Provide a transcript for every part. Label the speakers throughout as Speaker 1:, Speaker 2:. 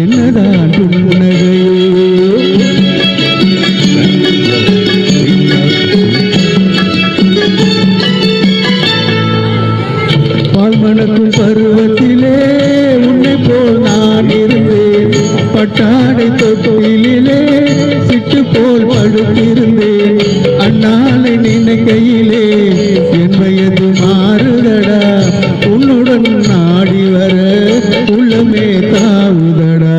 Speaker 1: என்னதான் புன்னகையோ பால்மணக்கும் பருவத்திலே உன்னை போல் நான் இருந்தேன். பட்டாடை தொட்டிலே சிட்டு போல் படுத்திருந்தேன். அண்ணாலை நினைக்கையிலே என் வயது மாறுதடா. உன்னுடன் நாடி வர உள்ளமே தாவுதடா.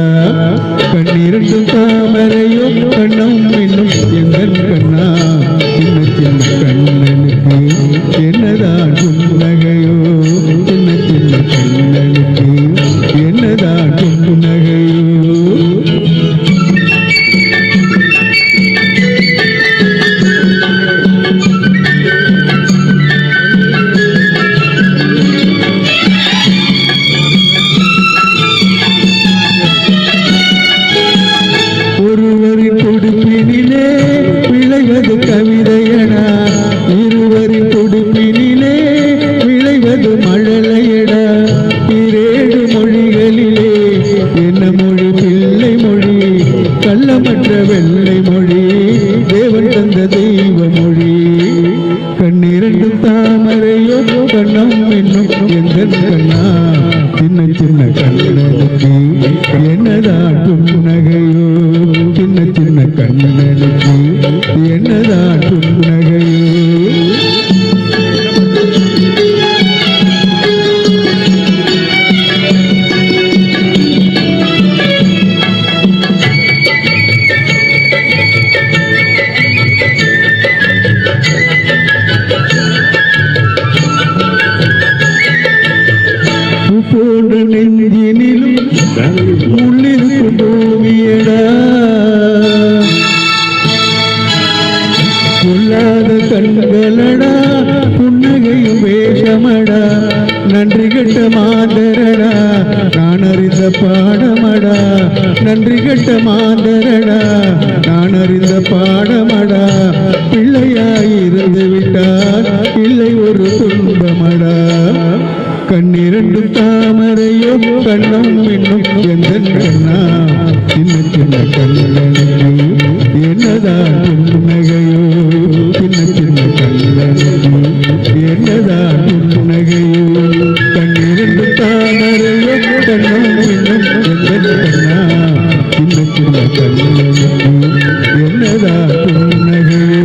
Speaker 1: கண்ணிரண்டும் தாமரையோ கண்ணம் என்னும் எங்கள் கண்ணா. சின்ன சின்ன கண்ணனுக்கு என்னதான் புன்னகையோ. சின்ன சின்ன கண்ணனுக்கு என்னதான் புன்னகையோ. ஒருவரின் துடுப்பினிலே விளைவது கவிதையடா. இருவரின் துடுப்பினிலே விளைவது மழலையடா. இரேடு மொழிகளிலே என்ன மொழி பிள்ளை மொழி. கள்ளமற்ற வெள்ளை மொழி தேவன் தந்த தெய்வ மொழி. கண்ணிரண்டும் தாமரையோ கண்ணம் என்னும் எங்கள் கண்ணா. சின்ன சின்ன கண்ணனுக்கு என்னதான் புன்னகையோ. சின்ன சின்ன கண்ணனுக்கு என்னதான் புன்னகையோ. போன்ற நெஞ்சினிலும் உள்ளிருக்கும் பூமியடா. கொல்லாத கண்களடா புன்னகையும் வேஷமடா. நன்றி கட்ட மாந்தரடா நான் அறிந்த பாடமடா. நன்றி கட்ட மாந்தரடா நான் அறிந்த பாடமடா. பிள்ளையாயிருந்து விட்டார் இல்லை ஒரு துன்பமடா. கண்ணிரண்டும் தாமரையோ கண்ணம் என்னும் எந்தன் கண்ணா. சின்ன சின்ன கண்ணனுக்கு என்னதான் புன்னகையோ. சின்ன சின்ன கண்ணனுக்கு என்னதான் புன்னகையோ. கண்ணிரண்டும் தாமரையோ கண்ணம் என்னும் எந்தன் கண்ணா. சின்ன சின்ன கண்ணனுக்கு என்னதான் புன்னகையோ.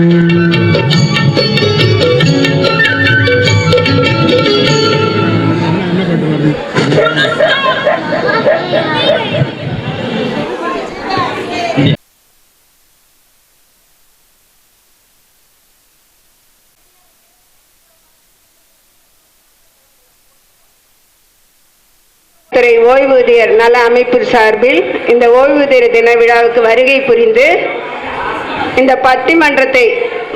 Speaker 2: துறை ஓய்வூதியர் நல அமைப்பு சார்பில் இந்த ஓய்வூதியர் தின விழாவுக்கு வருகை புரிந்து இந்த பட்டிமன்றத்தை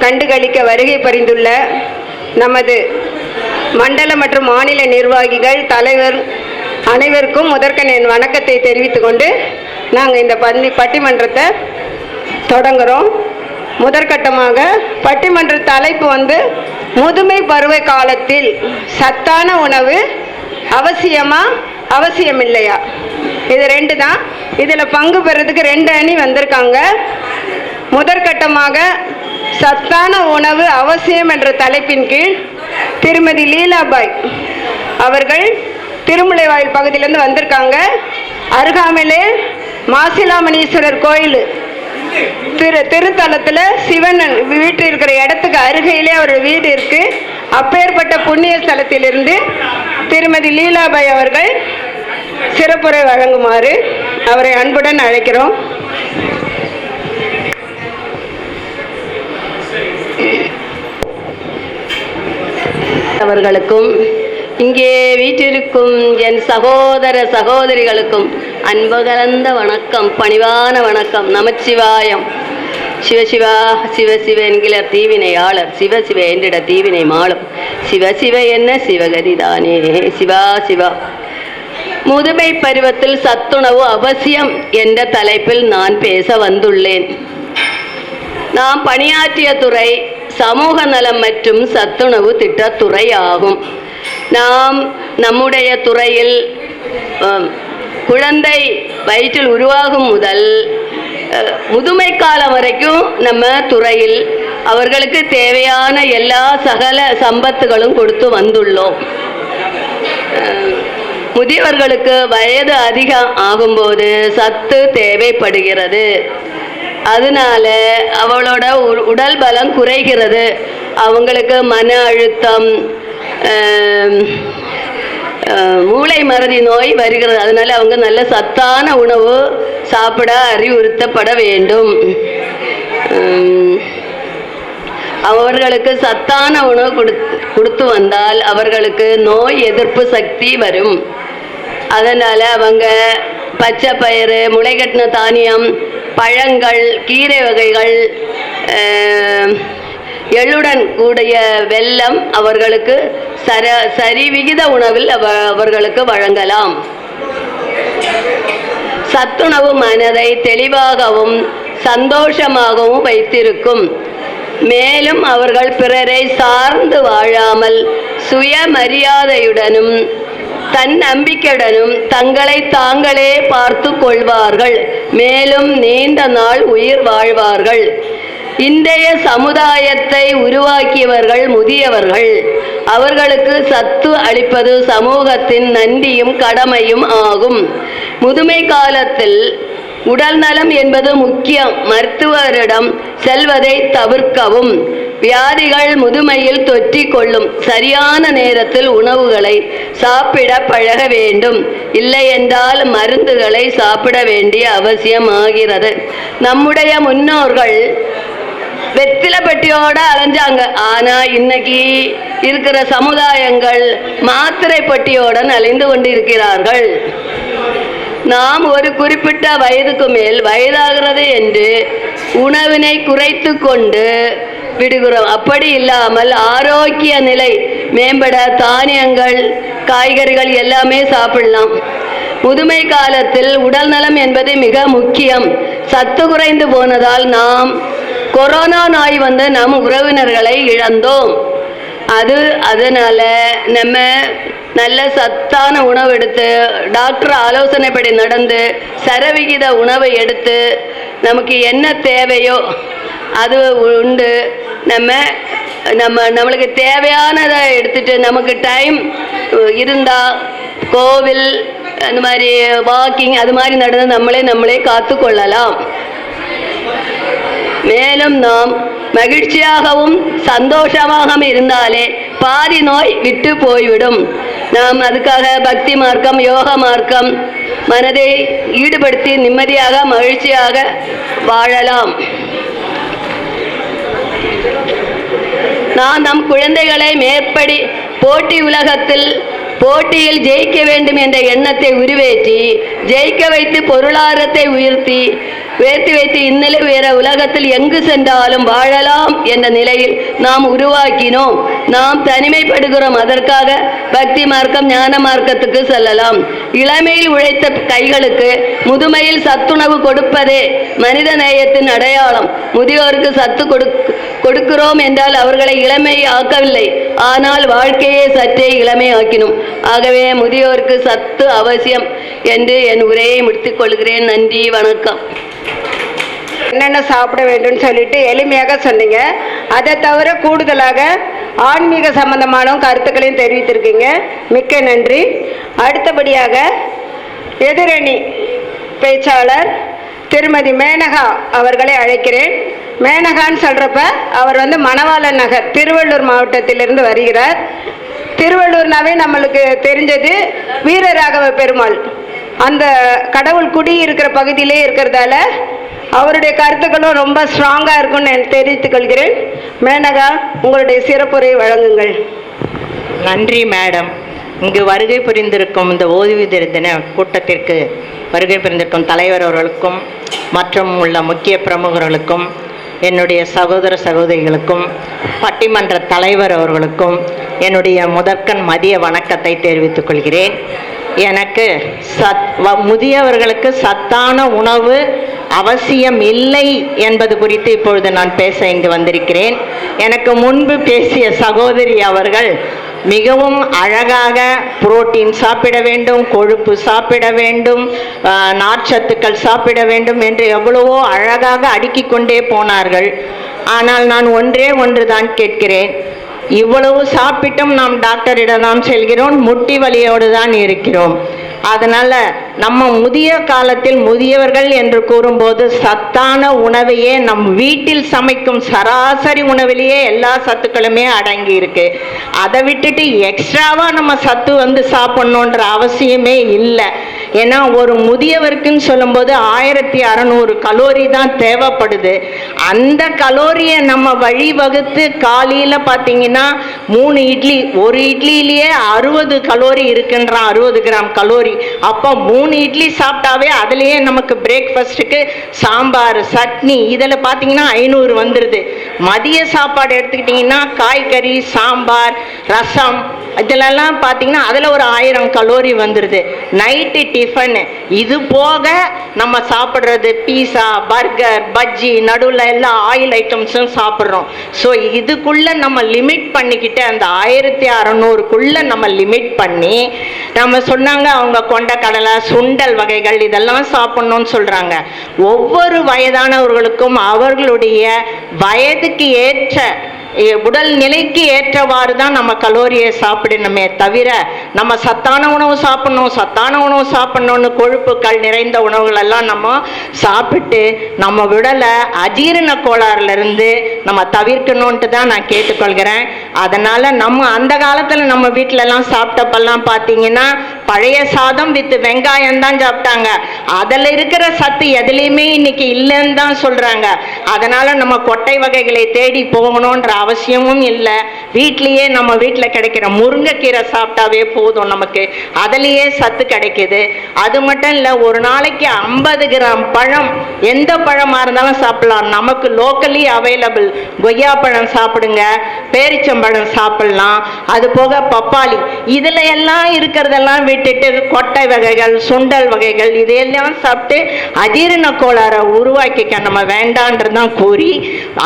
Speaker 2: கண்டுகளிக்க வருகை புரிந்துள்ள நமது மண்டல மற்றும் மாநில நிர்வாகிகள் தலைவர் அனைவருக்கும் முதற்கண் என் வணக்கத்தை தெரிவித்துக் கொண்டு நாங்கள் இந்த பட்டிமன்றத்தை தொடங்குகிறோம். முதற்கட்டமாக பட்டிமன்ற தலைப்பு முதுமை பருவ காலத்தில் சத்தான உணவு அவசியமா அவசியம் இல்லையா. இது ரெண்டு தான். இதில் பங்கு பெறதுக்கு 2 அணி வந்திருக்காங்க. முதற்கட்டமாக சத்தான உணவு அவசியம் என்ற தலைப்பின் கீழ் திருமதி லீலாபாய் அவர்கள் திருமுலைவாயில் பகுதியிலேருந்து வந்திருக்காங்க. அருகாமையிலே மாசிலாமணீஸ்வரர் கோயில் திருத்தலத்தில் சிவன் வீட்டு இருக்கிற இடத்துக்கு அருகையிலே அவர் வீடு இருக்கு. அப்பேற்பட்ட புண்ணிய ஸ்தலத்திலிருந்து திருமதி லீலாபாய் அவர்கள் சிறப்புரை வழங்குமாறு அவரை அன்புடன் அழைக்கிறோம். அவர்களுக்கும் இங்கே வீட்டிற்கும் என் சகோதர சகோதரிகளுக்கும் அன்பு கலந்த வணக்கம், பணிவான வணக்கம். நமச்சிவாயம். சிவசிவா சிவசிவ என்கிற தீவினையாளர், சிவசிவ என்றிட தீவினை மாளும். சிவசிவ என்ன சிவகதிதானே. சிவா சிவா. முதுமை பருவத்தில் சத்துணவு அவசியம் என்ற தலைப்பில் நான் பேச வந்துள்ளேன். நாம் பணியாற்றிய துறை சமூக நலம் மற்றும் சத்துணவு திட்டத்துறை ஆகும். நாம் நம்முடைய துறையில்
Speaker 3: குழந்தை வயிற்றில் உருவாகும் முதல் முதுமை காலம் வரைக்கும் நம்ம துறையில் அவர்களுக்கு தேவையான எல்லா சகல சம்பத்துகளும் கொடுத்து வந்துள்ளோம். முதியவர்களுக்கு வயது அதிகம் ஆகும்போது சத்து தேவைப்படுகிறது. அதனால அவளோட உடல் பலம் குறைகிறது. அவங்களுக்கு மன அழுத்தம், மூளை மறதி நோய் வருகிறது. அதனால அவங்க நல்ல சத்தான உணவு சாப்பிட அறிவுறுத்தப்பட வேண்டும். அவர்களுக்கு சத்தான உணவு கொடுத்து வந்தால் அவர்களுக்கு நோய் எதிர்ப்பு சக்தி வரும். அதனால் அவங்க பச்சை பயிறு, முளைகட்டின தானியம், பழங்கள், கீரை வகைகள், எள்ளுடன் கூடிய வெல்லம் அவர்களுக்கு சரிவிகித உணவில் அவர்களுக்கு வழங்கலாம். சத்துணவு மனதை தெளிவாகவும் சந்தோஷமாகவும் வைத்திருக்கும். மேலும் அவர்கள் பிறரை சார்ந்து வாழாமல் சுயமரியாதையுடனும் தன்னம்பிக்கையுடனும் தங்களை தாங்களே பார்த்து கொள்வார்கள். மேலும் நீண்ட நாள் உயிர் வாழ்வார்கள். இன்றைய சமுதாயத்தை உருவாக்கியவர்கள் முதியவர்கள். அவர்களுக்கு சத்து அளிப்பது சமூகத்தின் நன்றியும் கடமையும் ஆகும். முதுமை காலத்தில் உடல் நலம் என்பது முக்கியம். மருத்துவரிடம் செல்வதை தவிர்க்கவும். வியாதிகள் முதுமையில் தொற்றிக் கொள்ளும். சரியான நேரத்தில் உணவுகளை சாப்பிட பழக வேண்டும். இல்லை என்றால் மருந்துகளை சாப்பிட வேண்டிய அவசியம் ஆகிறது. நம்முடைய முன்னோர்கள் வெற்றிலை பெட்டியோட அலைஞ்சாங்க. ஆனா இன்னைக்கு இருக்கிற சமுதாயங்கள் மாத்திரை பெட்டியோட அலைந்து கொண்டிருக்கிறார்கள். நாம் ஒரு குறிப்பிட்ட வயதுக்கு மேல் வயதாகிறது என்று உணவினை குறைத்து கொண்டு விடுகிறோம். அப்படி இல்லாமல் ஆரோக்கிய நிலை மேம்பட தானியங்கள், காய்கறிகள் எல்லாமே சாப்பிடலாம். முதுமை காலத்தில் உடல் நலம் என்பது மிக முக்கியம். சத்து குறைந்து போனதால் நாம் கொரோனா நோய் வந்து நம் உறவினர்களை இழந்தோம். அதனால நம்ம நல்ல சத்தான உணவு எடுத்து டாக்டர் ஆலோசனைப்படி நடந்து சரிவிகித உணவை எடுத்து நமக்கு என்ன தேவையோ அது உண்டு. நம்மளுக்கு தேவையானதை எடுத்துட்டு நமக்கு டைம் இருந்தால் கோவில் அந்த மாதிரி வாக்கிங் அது மாதிரி நடந்து நம்மளே காத்து கொள்ளலாம். மேலும் நாம் மகிழ்ச்சியாகவும் சந்தோஷமாகவும் இருந்தாலே பாதி நோய் விட்டு போய்விடும். நாம் அதுக்காக பக்தி மார்க்கம், யோக மார்க்கம் மனதை ஈடுபடுத்தி நிம்மதியாக மகிழ்ச்சியாக வாழலாம். நாம் நம் குழந்தைகளை மேற்படி போட்டியில் ஜெயிக்க வேண்டும் என்ற எண்ணத்தை உருவேற்றி ஜெயிக்க வைத்து பொருளாதாரத்தை உயர்த்தி வைத்து இந்நிலை வேற உலகத்தில் எங்கு சென்றாலும் வாழலாம் என்ற நிலையில் நாம் உருவாக்கினோம். நாம் தனிமைப்படுகிறோம். அதற்காக பக்தி மார்க்கம், ஞான மார்க்கத்துக்கு செல்லலாம். இளமையில் உழைத்த கைகளுக்கு முதுமையில் சத்துணவு கொடுப்பதே மனித நேயத்தின் அடையாளம். முதியோருக்கு சத்து கொடுக்கிறோம் என்றால் அவர்களை இளமை ஆக்கவில்லை, ஆனால் வாழ்க்கையே சற்றே இளமை ஆக்கினோம். ஆகவே முதியோருக்கு சத்து அவசியம் என்று என் உரையை முடித்துக் கொள்கிறேன். நன்றி, வணக்கம்.
Speaker 2: என்னென்ன சாப்பிட வேண்டும் சொல்லிட்டு எளிமையாக சொன்னீங்க. அதை தவிர கூடுதலாக ஆன்மீக சம்பந்தமான கருத்துக்களையும் தெரிவித்திருக்கீங்க. மிக்க நன்றி. அடுத்தபடியாக எதிரணி பேச்சாளர் திருமதி மேனகா அவர்களை அழைக்கிறேன். மேனகான்னு சொல்கிறப்ப அவர் மணவாளன் நகர், திருவள்ளூர் மாவட்டத்திலிருந்து வருகிறார். திருவள்ளூர்னாவே நம்மளுக்கு தெரிஞ்சது வீரராகவ பெருமாள், அந்த கடவுள் குடி இருக்கிற பகுதியிலே இருக்கிறதால அவருடைய கருத்துக்களும் ரொம்ப ஸ்ட்ராங்காக இருக்கும்னு நான் தெரிவித்துக் கொள்கிறேன். மேனகா, உங்களுடைய சிறப்புரை வழங்குங்கள்.
Speaker 4: நன்றி மேடம். இங்கு வருகை புரிந்திருக்கும் இந்த ஓய்வு தின கூட்டத்திற்கு வருகை புரிந்திருக்கும் தலைவர் அவர்களுக்கும் மற்றும் உள்ள முக்கிய பிரமுகர்களுக்கும், என்னுடைய சகோதர சகோதரிகளுக்கும், பட்டிமன்ற தலைவர் அவர்களுக்கும் என்னுடைய முதற்கண் மதிய வணக்கத்தை தெரிவித்துக் கொள்கிறேன். எனக்கு முதியவர்களுக்கு சத்தான உணவு அவசியம் இல்லை என்பது குறித்து இப்பொழுது நான் பேச இங்கு வந்திருக்கிறேன். எனக்கு முன்பு பேசிய சகோதரி அவர்கள் மிகவும் அழகாக புரோட்டீன் சாப்பிட வேண்டும், கொழுப்பு சாப்பிட வேண்டும், நார்ச்சத்துக்கள் சாப்பிட வேண்டும் என்று எவ்வளவோ அழகாக அடுக்கிக் கொண்டே போனார்கள். ஆனால் நான் ஒன்றே ஒன்று தான் கேட்கிறேன். இவ்வளவு சாப்பிட்டும் நாம் டாக்டரிடம் தான் செல்கிறோம், முட்டி வலியோடு தான் இருக்கிறோம். அதனால நம்ம முதிய காலத்தில் முதியவர்கள் என்று கூறும்போது சத்தான உணவையே நம் வீட்டில் சமைக்கும் சராசரி உணவிலேயே எல்லா சத்துக்களுமே அடங்கி இருக்கு. அதை விட்டுட்டு எக்ஸ்ட்ராவா நம்ம சத்து சாப்பிடணுன்ற அவசியமே இல்லை. ஏன்னா ஒரு முதியவருக்குன்னு சொல்லும்போது 1600 கலோரி தான் தேவைப்படுது. அந்த கலோரியை நம்ம வழிவகுத்து காலையில் பார்த்தீங்கன்னா 3 இட்லி, ஒரு இட்லியிலேயே 60 கலோரி இருக்குன்றான், 60 கிராம் கலோரி. அப்போ 3 இட்லி சாப்பிட்டாவே அதுலேயே நமக்கு பிரேக்ஃபாஸ்ட்டுக்கு சாம்பார், சட்னி இதில் பார்த்தீங்கன்னா 500 வந்துடுது. மதிய சாப்பாடு எடுத்துக்கிட்டிங்கன்னா காய்கறி, சாம்பார், ரசம் இதிலெல்லாம் பார்த்தீங்கன்னா அதில் ஒரு 1000 கலோரி வந்துடுது. நைட்டு டிஃபன் இது போக நம்ம சாப்பிட்றது பீஸா, பர்கர், பஜ்ஜி, நடுவில் எல்லா ஆயில் ஐட்டம்ஸும் சாப்பிட்றோம். ஸோ இதுக்குள்ளே நம்ம லிமிட் பண்ணிக்கிட்டு அந்த 1600க்குள்ளே நம்ம லிமிட் பண்ணி நம்ம சொன்னாங்க அவங்க கொண்டக்கடலை, சுண்டல் வகைகள் இதெல்லாம் சாப்பிட்ணுன்னு சொல்கிறாங்க. ஒவ்வொரு வயதானவர்களுக்கும் அவர்களுடைய வயதுக்கு ஏற்ற உடல் நிலைக்கு ஏற்றவாறு தான் நம்ம கலோரியை சாப்பிடணுமே தவிர நம்ம சத்தான உணவு சாப்பிடணும்னு கொழுப்புக்கள் நிறைந்த உணவுகள் எல்லாம் நம்ம சாப்பிட்டு நம்ம உடலை அஜீரண கோளாறுலேருந்து நம்ம தவிர்க்கணுன்ட்டு தான் நான் கேட்டுக்கொள்கிறேன். அதனால் நம்ம அந்த காலத்தில் நம்ம வீட்டிலலாம் சாப்பிட்டப்பெல்லாம் பார்த்தீங்கன்னா பழைய சாதம் வித் வெங்காயம் தான் சாப்பிட்டாங்க. அதில் இருக்கிற சத்து எதுலேயுமே இன்னைக்கு இல்லைன்னு தான் சொல்கிறாங்க. அதனால் நம்ம கொட்டை வகைகளை தேடி போகணுன்ற அவசியமும் இல்லை. வீட்லேயே நம்ம வீட்டில் கிடைக்கிற முருங்கைக்கீரை சாப்பிட்டாவே போதும், நமக்கு அதுலேயே சத்து கிடைக்கிது. அது மட்டும் இல்லை, ஒரு நாளைக்கு 50 கிராம் பழம், எந்த பழமாக இருந்தாலும் சாப்பிடலாம். நமக்கு லோக்கலி அவைலபிள் கொய்யா பழம் சாப்பிடுங்க, பேரிச்சம்பழம் சாப்பிடலாம், அது போக பப்பாளி, இதில் எல்லாம் இருக்கிறதெல்லாம் விட்டுட்டு கொட்டை வகைகள், சுண்டல் வகைகள் இதையெல்லாம் சாப்பிட்டு அஜீரண கோளாறை உருவாக்கிக்க நம்ம வேண்டான்றதான் கூறி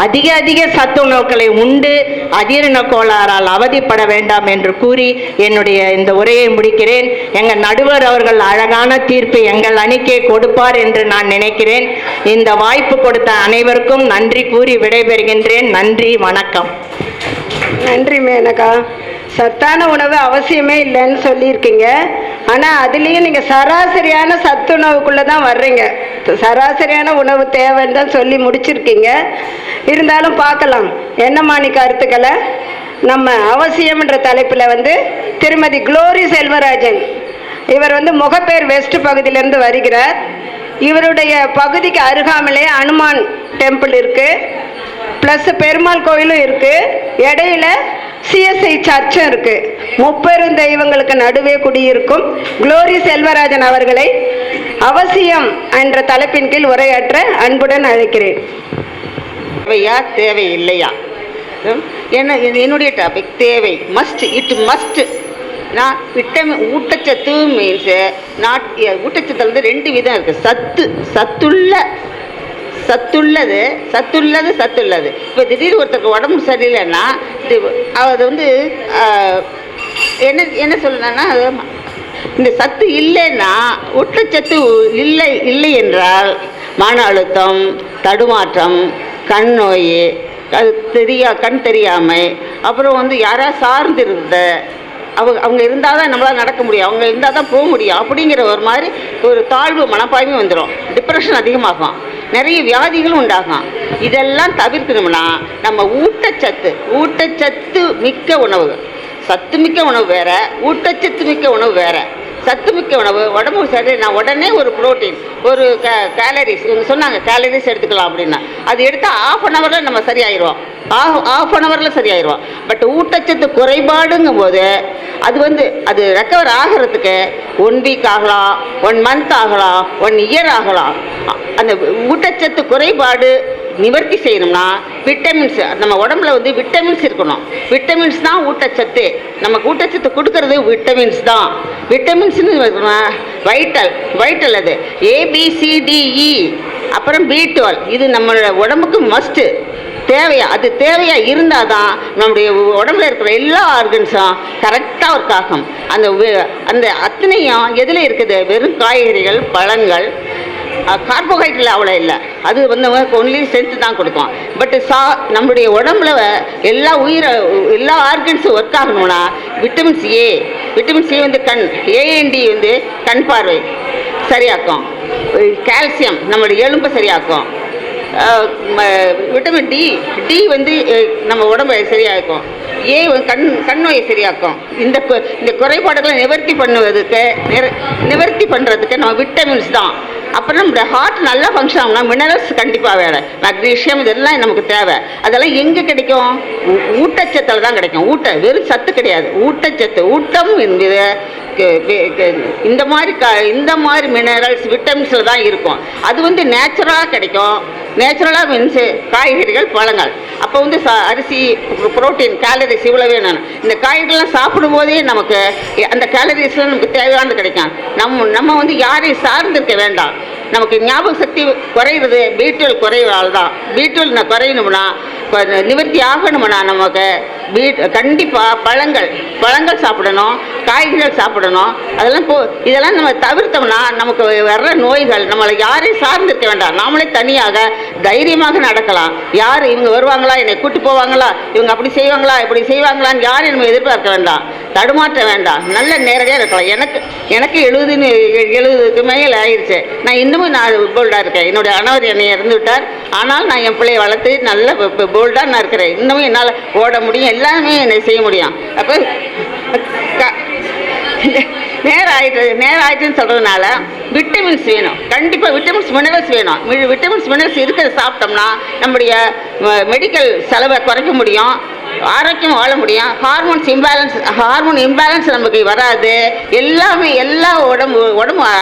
Speaker 4: அதிக சத்து உணவுகளை உண்டு அஜீரண கோளாறால் அவதிப்பட வேண்டாம் என்று கூறி என்னுடைய இந்த உரையை முடிக்கிறேன். எங்கள் நடுவர் அவர்கள் அழகான தீர்ப்பு எங்கள் அணிக்கே கொடுப்பார் என்று நான் நினைக்கிறேன். இந்த வாய்ப்பு கொடுத்த அனைவருக்கும் நன்றி கூறி விடைபெறுகின்றேன். நன்றி, வணக்கம்.
Speaker 2: நன்றி மேனகா. சத்தான உணவு அவசியமே இல்லைன்னு சொல்லியிருக்கீங்க. ஆனால் அதுலேயும் நீங்கள் சராசரியான சத்துணவுக்குள்ளே தான் வர்றீங்க. சராசரியான உணவு தேவைன்னு தான் சொல்லி முடிச்சிருக்கீங்க. இருந்தாலும் பார்க்கலாம் என்னம்மா நீ கருத்துக்களை. நம்ம அவசியம்ன்ற தலைப்பில் திருமதி குளோரி செல்வராஜன், இவர் முகப்பேர் வெஸ்ட் பகுதியிலேருந்து வருகிறார். இவருடைய பகுதிக்கு அருகாமலே அனுமான் டெம்பிள் இருக்குது, ப்ளஸ் பெருமாள் கோயிலும் இருக்குது, இடையில சிஎஸ்ஐ சர்ச்சும் இருக்குது. முப்பெரும் தெய்வங்களுக்கு நடுவே குடியிருக்கும் குளோரி செல்வராஜன் அவர்களை அவசியம் என்ற தலைப்பின் கீழ் உரையாற்ற அன்புடன் அழைக்கிறேன்.
Speaker 5: தேவையா தேவையில்லையா? என்னுடைய டாபிக் தேவை, மஸ்ட், இட் மஸ்ட். நான் விட்டமின் ஊட்டச்சத்து மீன்ஸு ஊட்டச்சத்தில் 2 விதம் இருக்குது. சத்துள்ளது. இப்போ திடீர்னு ஒருத்தருக்கு உடம்பு சரியில்லைன்னா அது என்ன சொல்லணும்னா, இந்த சத்து இல்லைன்னா ஊட்டச்சத்து இல்லை என்றால் மன அழுத்தம், தடுமாற்றம், கண் நோய், கண் தெரியாமை, அப்புறம் யாராவது சார்ந்திருந்த அவங்க இருந்தால் தான் நம்மளால் நடக்க முடியும், அவங்க இருந்தால் தான் போக முடியும் அப்படிங்கிற ஒரு தாழ்வு மனப்பான்மை வந்துடும். டிப்ரெஷன் அதிகமாகும், நிறைய வியாதிகளும் உண்டாகும். இதெல்லாம் தவிர்க்கணும்னா நம்ம ஊட்டச்சத்து மிக்க உணவு, சத்து மிக்க உணவு வேற, ஊட்டச்சத்து மிக்க உணவு வேற. சத்து மிக்க உணவு உடம்பு சரி, நான் உடனே ஒரு புரோட்டீன், ஒரு கேலரிஸ், இவங்க சொன்னாங்க கேலரிஸ் எடுத்துக்கலாம் அப்படின்னா, அது எடுத்தால் 1/2 ஹவரில் நம்ம சரியாயிடுவோம், 1/2 ஹவரில் சரியாயிடுவோம். பட் ஊட்டச்சத்து குறைபாடுங்கும் போது அது ரெக்கவர் ஆகிறதுக்கு 1 வீக் ஆகலாம், 1 மந்த் ஆகலாம், 1 இயர் ஆகலாம். அந்த ஊட்டச்சத்து குறைபாடு நிவர்த்தி செய்யணும்னா விட்டமின்ஸ், நம்ம உடம்புல விட்டமின்ஸ் இருக்கணும். விட்டமின்ஸ் தான் ஊட்டச்சத்து. நமக்கு ஊட்டச்சத்து கொடுக்கறது விட்டமின்ஸ் தான். விட்டமின்ஸ்னு வைட்டல் அது ABCDE, அப்புறம் B12, இது நம்ம உடம்புக்கு மஸ்ட்டு. தேவையா, அது தேவையா இருந்தால் தான் நம்முடைய உடம்புல இருக்கிற எல்லா ஆர்கன்ஸும் கரெக்டாக ஒர்க் ஆகும். அந்த அத்தனையும் எதில் இருக்குது? வெறும் காய்கறிகள், பழங்கள், கார்போஹைட்ரேட் அவ்வளோ இல்லை. அது வந்து ஒன்லி ஸ்ட்ரென்த்து தான் கொடுக்கும். பட் நம்முடைய உடம்புல எல்லா ஆர்கன்ஸும் ஒர்க் ஆகணும்னா விட்டமின் சி வந்து கண், ஏஎன்டி வந்து கண் பார்வை சரியாக்கும், கால்சியம் நம்மளுடைய எலும்பை சரியாக்கும், விட்டமின் டி வந்து நம்ம உடம்பை சரியாக்கும், ஏ கண் நோயை சரியாக்கும். இந்த குறைபாடுகளை நிவர்த்தி பண்ணுறதுக்கு நம்ம விட்டமின்ஸ் தான். அப்புறம் நம்மளோட ஹார்ட் நல்லா ஃபங்க்ஷன் ஆகும்னா மினரல்ஸ் கண்டிப்பாக வேலை, மெக்னீஷியம் இதெல்லாம் நமக்கு தேவை. அதெல்லாம் எங்கே கிடைக்கும்? ஊட்டச்சத்தில் தான் கிடைக்கும். வெறும் சத்து கிடையாது, ஊட்டச்சத்து. ஊட்டம் என்பது இந்த மாதிரி மினரல்ஸ் விட்டமின்ஸில் தான் இருக்கும். அது வந்து நேச்சுரலாக கிடைக்கும். நேச்சுரலாக மீன்ஸ் காய்கறிகள், பழங்கள். அப்போ வந்து அரிசி, புரோட்டீன், கேலரிஸ் இவ்வளோ வேணும். இந்த காய்கறிலாம் சாப்பிடும்போதே நமக்கு அந்த கேலரிஸ்லாம் நமக்கு தேவையானது கிடைக்கும். நம்ம வந்து யாரையும் சார்ந்திருக்க வேண்டாம். நமக்கு ஞாபக சக்தி குறையிறது பி12 குறைவால் தான். பி12 குறையணும்னா, நிவர்த்தி ஆகணும்னா நமக்கு கண்டிப்பாக பழங்கள் சாப்பிடணும், காய்கறிகள் சாப்பிடணும். இதெல்லாம் நம்ம தவிர்த்தோம்னா நமக்கு வர்ற நோய்கள் நம்மளை யாரையும் சார்ந்திருக்க வேண்டாம். நாமளே தனியாக தைரியமாக நடக்கலாம். யார் இவங்க வருவாங்களா, என்னை கூட்டி போவாங்களா, இவங்க அப்படி செய்வாங்களா, இப்படி செய்வாங்களான்னு யாரையும் நம்ம எதிர்பார்க்க வேண்டாம், தடுமாற்ற வேண்டாம். நல்ல நேரடியாக இருக்கலாம். எனக்கு 70க்கு மேலே ஆயிடுச்சு. நான் இன்னமும் போல்டாக இருக்கேன். என்னுடைய கணவர் என்னை இறந்து விட்டார். ஆனால் நான் என் பிள்ளையை வளர்த்து நல்ல போல்டாக நான் இருக்கிறேன். இன்னமும் என்னால் ஓட முடியும், எல்லாமே என்னை செய்ய முடியும். அப்போ நேரம் ஆயிட்டுன்னு சொல்கிறதுனால விட்டமின்ஸ் வேணும். கண்டிப்பாக விட்டமின்ஸ் மினரல்ஸ் வேணும். விட்டமின்ஸ் மினரல்ஸ் இருக்கிறத சாப்பிட்டோம்னா நம்முடைய மெடிக்கல் செலவை குறைக்க முடியும், ஆரோக்கியம் வாழ முடியும். ஹார்மோன் இம்பேலன்ஸ் நமக்கு வராது. எல்லா உடம்பு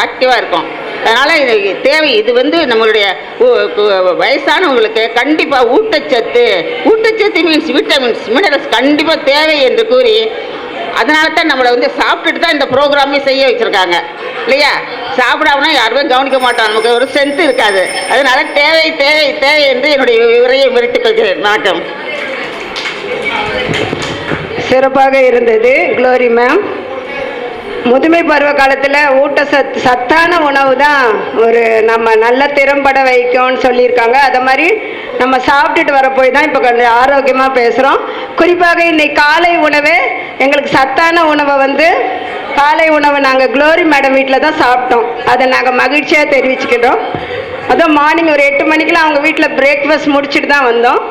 Speaker 5: ஆக்டிவாக இருக்கும். அதனால் இது தேவை. இது வந்து நம்மளுடைய வயசானவங்களுக்கு கண்டிப்பாக ஊட்டச்சத்து மீன்ஸ் விட்டமின்ஸ் மினரல்ஸ் கண்டிப்பாக தேவை என்று கூறி, அதனால தான் நம்மளை வந்து சாப்பிட்டுட்டு தான் இந்த ப்ரோக்ராமே செய்ய வச்சுருக்காங்க இல்லையா? சாப்பிடாமனா யாருமே கவனிக்க மாட்டோம், நமக்கு ஒரு ஸ்ட்ரென்த் இருக்காது. அதனால தேவை என்று என்னுடைய உரையை முடித்துக் கொள்கிறேன். வணக்கம்.
Speaker 2: சிறப்பாக இருந்தது க்ளோரி மேம். முதுமை பருவ காலத்தில் சத்தான உணவு தான் நம்ம நல்ல திறம்பட வைக்கும்னு சொல்லியிருக்காங்க. அதை மாதிரி நம்ம சாப்பிட்டுட்டு வரப்போய் தான் இப்போ கொஞ்சம் ஆரோக்கியமாக பேசுகிறோம். குறிப்பாக இன்னைக்கு காலை உணவே எங்களுக்கு சத்தான உணவை காலை உணவை நாங்கள் க்ளோரி மேடம் வீட்டில் தான் சாப்பிட்டோம். அதை நாங்கள் மகிழ்ச்சியாக தெரிவிச்சுக்கிட்டோம். அதான் மார்னிங் ஒரு 8 மணிக்கெலாம் அவங்க வீட்டில் பிரேக்ஃபாஸ்ட் முடிச்சுட்டு தான் வந்தோம்.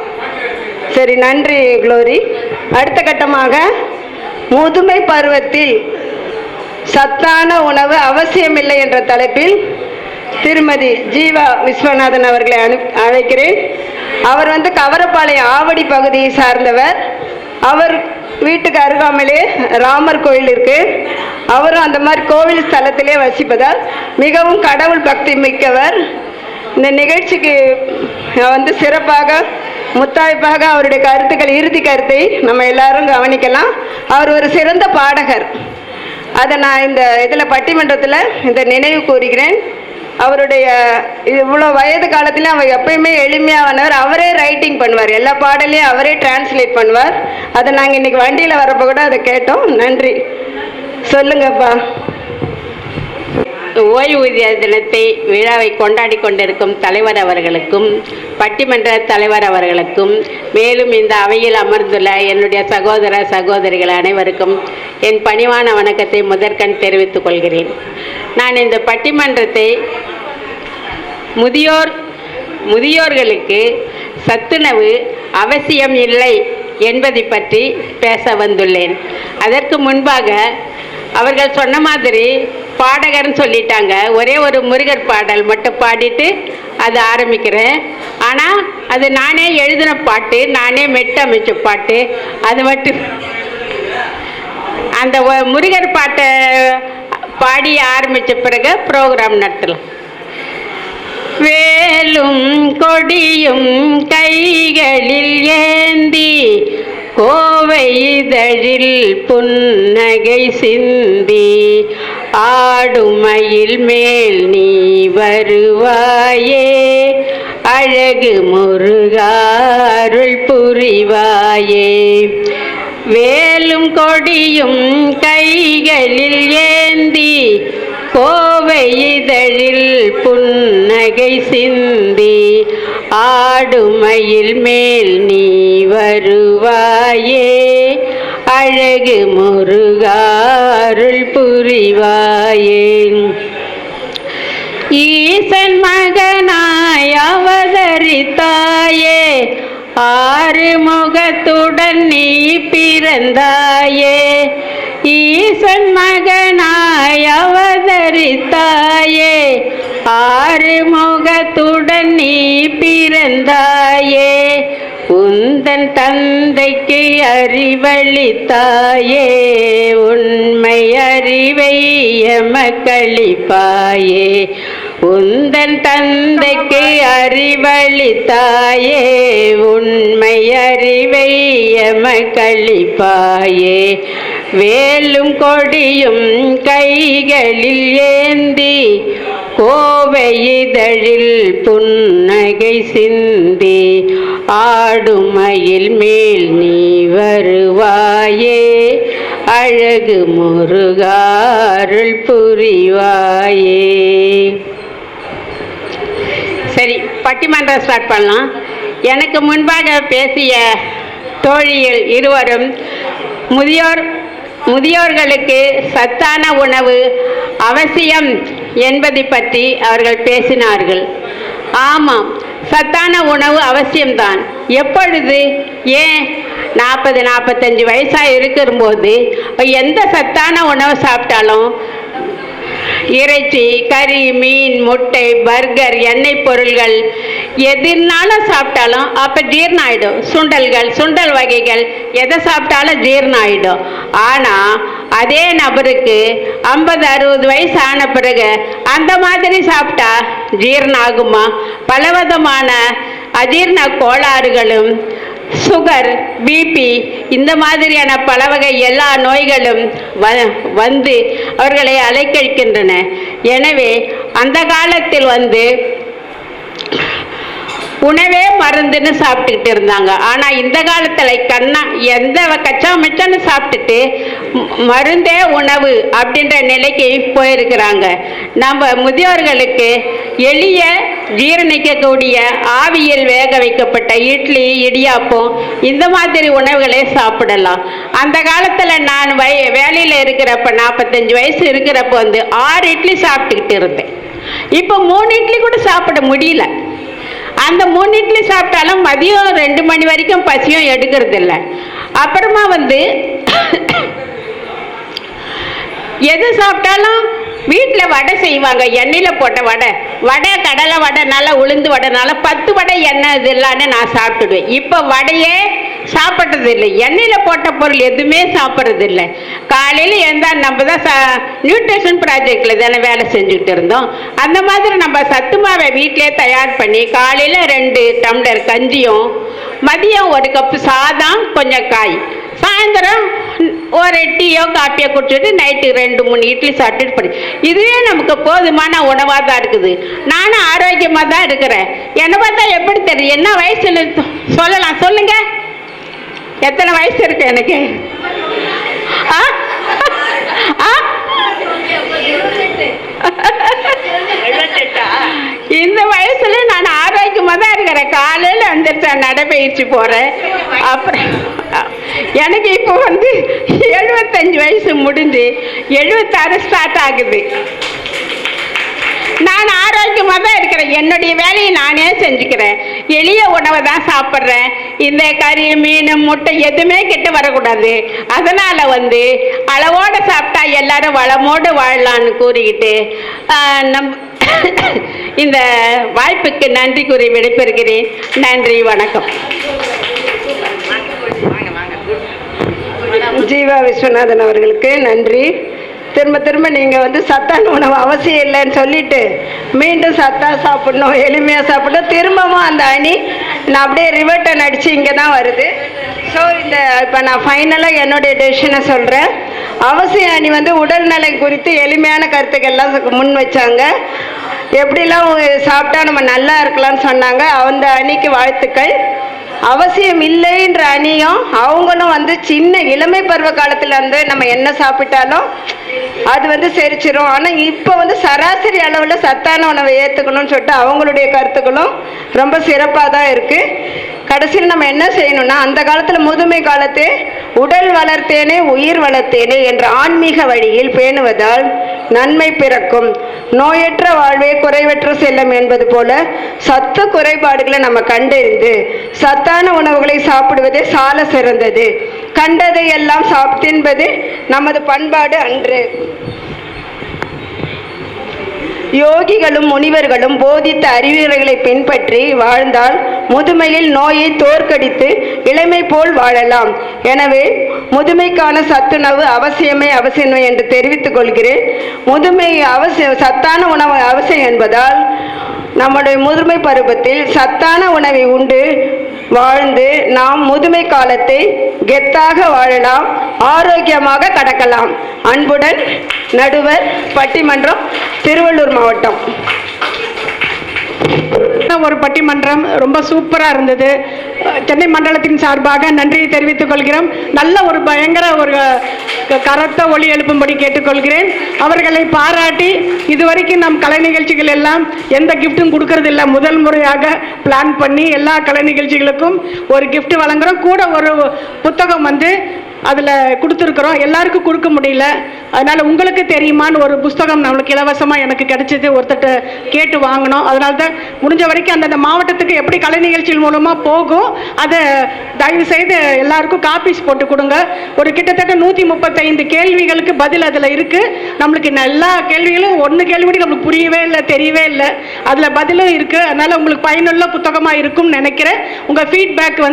Speaker 2: சரி, நன்றி க்ளோரி. அடுத்த கட்டமாக முதுமை பருவத்தில் சத்தான உணவு அவசியமில்லை என்ற தலைப்பில் திருமதி ஜீவா விஸ்வநாதன் அவர்களை அழைக்கிறேன். அவர் கவரப்பாளையம் ஆவடி பகுதியை சார்ந்தவர். அவர் வீட்டுக்கு அருகாமலே ராமர் கோயில் இருக்கு. அவரும் அந்த மாதிரி கோவில் ஸ்தலத்திலே வசிப்பதால் மிகவும் கடவுள் பக்தி மிக்கவர். இந்த நிகழ்ச்சிக்கு சிறப்பாக முத்தாய்ப்பாக அவருடைய கருத்துக்கள், இறுதி கருத்தை நம்ம எல்லாரும் கவனிக்கலாம். அவர் ஒரு சிறந்த பாடகர். அதை நான் இந்த இதில் பட்டிமன்றத்தில் இந்த நினைவு கூறுகிறேன். அவருடைய இவ்வளோ வயது காலத்தில் அவர் எப்பயுமே எளிமையானவர். அவரே ரைட்டிங் பண்ணுவார், எல்லா பாடலையும் அவரே டிரான்ஸ்லேட் பண்ணுவார். அதை நாங்கள் இன்றைக்கி வண்டியில் வரப்போ கூட அதை கேட்டோம். நன்றி. சொல்லுங்கப்பா.
Speaker 6: ஓய்வூதிய தினத்தை விழாவை கொண்டாடி கொண்டிருக்கும் தலைவர் அவர்களுக்கும், பட்டிமன்ற தலைவர் அவர்களுக்கும், மேலும் இந்த அவையில் அமர்ந்துள்ள என்னுடைய சகோதர சகோதரிகள் அனைவருக்கும் என் பணிவான வணக்கத்தை முதற்கண் தெரிவித்துக் கொள்கிறேன். நான் இந்த பட்டிமன்றத்தை முதியோர்களுக்கு சத்துணவு அவசியம் இல்லை என்பதை பற்றி பேச வந்துள்ளேன். அதற்கு முன்பாக அவர்கள் சொன்ன மாதிரி பாடகர்னு சொல்லிட்டாங்க. ஒரே ஒரு முருகர் பாடல் மட்டும் பாடிட்டு அது ஆரம்பிக்கிறேன். ஆனால் அது நானே எழுதின பாட்டு, நானே மெட்டு அமைச்ச பாட்டு. அது மட்டும் அந்த முருகர் பாட்டை பாடி ஆரம்பித்த பிறகு ப்ரோக்ராம் நடத்தலாம். வேலும் கொடியும் கைகளில் ஏந்தி கோவை இதழில் புன்னகை சிந்தி ஆடுமயில் மேல் நீ வருவாயே அழகு முருகா அருள் புரிவாயே. வேலும் கொடியும் கைகளில் ஏந்தி கோவை இதழில் புன்னகை சிந்தி ஆடுமயில் மேல் நீ வருவாயே. அழகு முருகா அருள் புரிவாயே. ஈசன் மகனாய் அவதரித்தாயே, ஆறுமுகத்துடன் நீ பிறந்தாயே. ஈசன் மகனாய் அவதரித்தாயே, ஆறுமுகத்துடன் நீ பிறந்தாயே. உந்தன் தந்தைக்கு அறிவளித்தாயே, உண்மை அறிவை எமக்களிப்பாயே. உந்தன் தந்தைக்கு அறிவளித்தாயே, உண்மை அறிவை எமக்களிப்பாயே. வேலும் கொடியும் கைகளில் ஏந்தி கோவை இதழில் புன்னகை சிந்தி ஆடுமயில் மேல் நீ வருவாயே. அழகு முருகா அருள் புரிவாயே. சரி, பட்டிமன்றம் ஸ்டார்ட் பண்ணலாம். எனக்கு முன்பாக பேசிய தோழிகள் இருவரும் முதியோர்களுக்கு சத்தான உணவு அவசியம் என்பதை பற்றி அவர்கள் பேசினார்கள். ஆமாம், சத்தான உணவு அவசியம்தான். எப்பொழுது? ஏன் 40-45 வயசாக இருக்கும்போது எந்த சத்தான உணவு சாப்பிட்டாலும் இறைச்சி, கறி, மீன், முட்டை, பர்கர், எண்ணெய் பொருள்கள் எதுனாலும் சாப்பிட்டாலும் அப்போ ஜீரணம் ஆகிடும். சுண்டல் வகைகள் எதை சாப்பிட்டாலும் ஜீரணம் ஆகிடும். ஆனால் அதே நபருக்கு 50-60 வயசு ஆன பிறகு அந்த மாதிரி சாப்பிட்டா ஜீரணம் ஆகுமா? பலவிதமான அஜீரண கோளாறுகளும், சுகர், பிபி, இந்த மாதிரியான பல வகை எல்லா நோய்களும் வந்து அவர்களை அலைக்கழிக்கின்றன. எனவே அந்த காலத்தில் உணவே மருந்துன்னு சாப்பிட்டுக்கிட்டு இருந்தாங்க. ஆனால் இந்த காலத்தில் எந்த கச்சா மிச்சன்னு சாப்பிட்டுட்டு மருந்தே உணவு அப்படின்ற நிலைக்கு போயிருக்கிறாங்க. நம்ம முதியோர்களுக்கு எளிய ஜீரணிக்கக்கூடிய ஆவியில் வேக வைக்கப்பட்ட இட்லி, இடியாப்பம் இந்த மாதிரி உணவுகளை சாப்பிடலாம். அந்த காலத்தில் நான் வேலையில் இருக்கிறப்ப 45 வயசு இருக்கிறப்ப 6 இட்லி சாப்பிட்டுக்கிட்டு இருந்தேன். இப்போ 3 இட்லி கூட சாப்பிட முடியல. அந்த 3 இட்லி சாப்பிட்டாலும் மதியம் 2 மணி வரைக்கும் பசியும் எடுக்கிறது இல்லை. அப்புறமா எது சாப்பிட்டாலும் வீட்டில் வடை செய்வாங்க, எண்ணெயில் போட்ட வடை, கடலை வடை, நல்லா உளுந்து வடைனால 10 வடை எண்ணெய் இது இல்லான்னு நான் சாப்பிட்டுடுவேன். இப்போ வடையே சாப்பிட்றது இல்லை, எண்ணெயில் போட்ட பொருள் எதுவுமே சாப்பிட்றது இல்லை. காலையில் எழுந்தால் நம்ம தான் நியூட்ரிஷன் ப்ராஜெக்டில் தானே வேலை செஞ்சுக்கிட்டு இருந்தோம். அந்த மாதிரி நம்ம சத்து மாவை வீட்டிலே தயார் பண்ணி காலையில் 2 டம்ளர் கஞ்சியும், மதியம் 1 கப்பு சாதம், கொஞ்சம் காய், சாயந்தரம் ஒரு டீயோ காப்பியோ குடிச்சிட்டு நைட்டு 2-3 இட்லி சாப்பிட்டுட்டு படி. இதுவே நமக்கு போதுமான உணவாக தான் இருக்குது. நானும் ஆரோக்கியமாக தான் இருக்கிறேன். என்னை பார்த்தா எப்படி தெரியும்? என்ன வயசுல சொல்லலாம் சொல்லுங்க, எத்தனை வயசு இருக்கு எனக்கு? இந்த வயசுல நான் ஆரோக்கியமாக தான் இருக்கிறேன். காலையில் வந்துட்டு நடைபயிற்சி போகிறேன். அப்புறம் எனக்கு இப்போ 75 வயசு முடிஞ்சு 76 ஸ்டார்ட் ஆகுது. நான் ஆரோக்கியமாக தான் இருக்கிறேன். என்னுடைய வேலையை நானே செஞ்சுக்கிறேன். எளிய உணவை தான் சாப்பிட்றேன். இந்த கறி, மீன், முட்டை எதுவுமே கிட்ட வரக்கூடாது. அதனால் அளவோடு சாப்பிட்டா எல்லாரும் வளமோடு வாழலான்னு கூறிக்கிட்டு இந்த வாய்ப்புக்கு நன்றி கூறி விடைபெறுகிறேன். நன்றி, வணக்கம்.
Speaker 2: ஜீவா விஸ்வநாதன் அவர்களுக்கு நன்றி. திரும்ப நீங்கள் சத்தான உணவு அவசியம் இல்லைன்னு சொல்லிட்டு மீண்டும் சத்தா சாப்பிடணும், எளிமையாக சாப்பிடணும். திரும்பவும் அந்த அணி நான் அப்படியே ரிவர்ட்டன் அடித்து இங்கே தான் வருது. ஸோ இப்போ நான் ஃபைனலாக என்னுடைய டெசிஷனை சொல்கிறேன். அவசிய அணி உடல் நலம் குறித்து எளிமையான கருத்துக்கள்லாம் முன் வச்சாங்க. எப்படிலாம் சாப்பிட்டா நம்ம நல்லா இருக்கலாம்னு சொன்னாங்க. அந்த அணிக்கு வாழ்த்துக்கள். அவசியம் இல்லைன்ற அணியும் அவங்களும் வந்து சின்ன இளமை பருவ காலத்துல இருந்து நம்ம என்ன சாப்பிட்டாலும் அது செரிச்சிரும். ஆனால் இப்போ சராசரி அளவில் சத்தான உணவை ஏற்றுக்கணும்னு சொல்லிட்டு அவங்களுடைய கருத்துக்களும் ரொம்ப சிறப்பாக தான் இருக்குது. கடைசியில் நம்ம என்ன செய்யணும்னா, அந்த காலத்தில் முதுமை காலத்தே உடல் வளர்த்தேனே உயிர் வளர்த்தேனே என்ற ஆன்மீக வழியில் பேணுவதால் நன்மை பிறக்கும். நோயற்ற வாழ்வே குறைவற்ற செல்லம் என்பது போல சத்து குறைபாடுகளை நம்ம கண்டறிந்து சத்தான உணவுகளை சாப்பிடுவதே சால சிறந்தது. கண்டதை எல்லாம் தின்பது நமது பண்பாடு அன்று. யோகிகளும் முனிவர்களும் போதித்த அறிவுரைகளை பின்பற்றி வாழ்ந்தால் முதுமையில் நோயை தோற்கடித்து இளமை போல் வாழலாம். எனவே முதுமைக்கான சத்துணவு அவசியமே என்று தெரிவித்துக் கொள்கிறேன். முதுமை சத்தான உணவு அவசியம் என்பதால் நம்முடைய முதுமை பருவத்தில் சத்தான உணவை உண்டு வாழ்ந்து நாம் முதுமை காலத்தை கெத்தாக வாழலாம், ஆரோக்கியமாக கடக்கலாம். அன்புடன் நடுவர், பட்டிமன்றம், திருவள்ளூர் மாவட்டம்.
Speaker 7: ஒரு பட்டிமன்றம் ரொம்ப சூப்பராக இருந்தது. சென்னை மண்டலத்தின் சார்பாக நன்றியை தெரிவித்துக் கொள்கிறோம். நல்ல ஒரு பயங்கர ஒரு கரத்த ஒளி எழுப்பும்படி கேட்டுக்கொள்கிறேன். அவர்களை பாராட்டி இதுவரைக்கும் நம் கலை நிகழ்ச்சிகள் எல்லாம் எந்த கிஃப்ட்டும் கொடுக்கறதில்லை. முதல் முறையாக பிளான் பண்ணி எல்லா கலை நிகழ்ச்சிகளுக்கும் ஒரு கிஃப்ட் வழங்குகிறோம். கூட ஒரு புத்தகம் அதில் கொடுத்துருக்குறோம். எல்லாருக்கும் கொடுக்க முடியல. அதனால் உங்களுக்கு தெரியுமான்னு ஒரு புஸ்தகம் நம்மளுக்கு இலவசமாக எனக்கு கிடைச்சிது. ஒருத்தட்ட கேட்டு வாங்கினோம். அதனால தான் முடிஞ்ச வரைக்கும் அந்தந்த மாவட்டத்துக்கு எப்படி கலை நிகழ்ச்சிகள் மூலமாக போகும் அதை தயவு செய்து எல்லாருக்கும் காப்பீஸ் போட்டு கொடுங்க. ஒரு கிட்டத்தட்ட 135 கேள்விகளுக்கு பதில் அதில் இருக்குது. நம்மளுக்கு எல்லா கேள்விகளும் ஒன்று கேள்வி நம்மளுக்கு புரியவே இல்லை, தெரியவே இல்லை. அதில் பதிலும் இருக்குது. அதனால் உங்களுக்கு பயனுள்ள புத்தகமாக இருக்கும்னு நினைக்கிறேன். உங்கள் ஃபீட்பேக்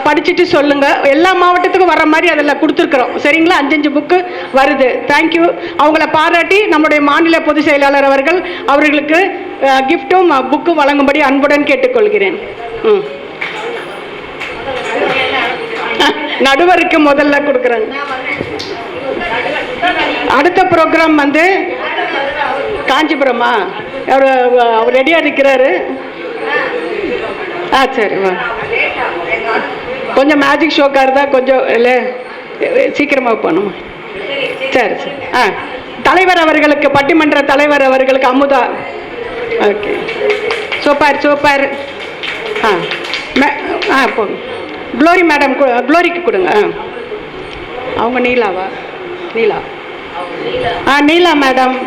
Speaker 7: படிச்சுட்டு சொல்லுங்கள். எல்லா மாவட்டத்துக்கும் வர மாதிரி அதில் கொடுத்துருக்குறோம். சரிங்களா? 5 புக்கு வருது. தேங்க்யூ. அவங்கள பாராட்டி நம்முடைய மாநில பொதுச் செயலாளர் அவர்களுக்கு கிஃப்ட்டும் புக்கும் வழங்கும்படி அன்புடன் கேட்டுக்கொள்கிறேன். நடுவருக்கு முதல்ல கொடுக்குறேன். அடுத்த ப்ரோக்ராம் காஞ்சிபுரமா? அவர் ரெடியாக இருக்கிறாரு. சரி, வா. கொஞ்சம் மேஜிக் ஷோக்காக இருந்தால் கொஞ்சம் இல்லை சீக்கிரமாக பண்ணுமா? சரி சரி. தலைவர் அவர்களுக்கு, பட்டிமன்ற தலைவர் அவர்களுக்கு அமுதா. Okay, super super. போங்க. க்ளோரி மேடம், க்ளோரிக்கு கொடுங்க. அவங்க நீலாவா? நீலா. நீலா மேடம்.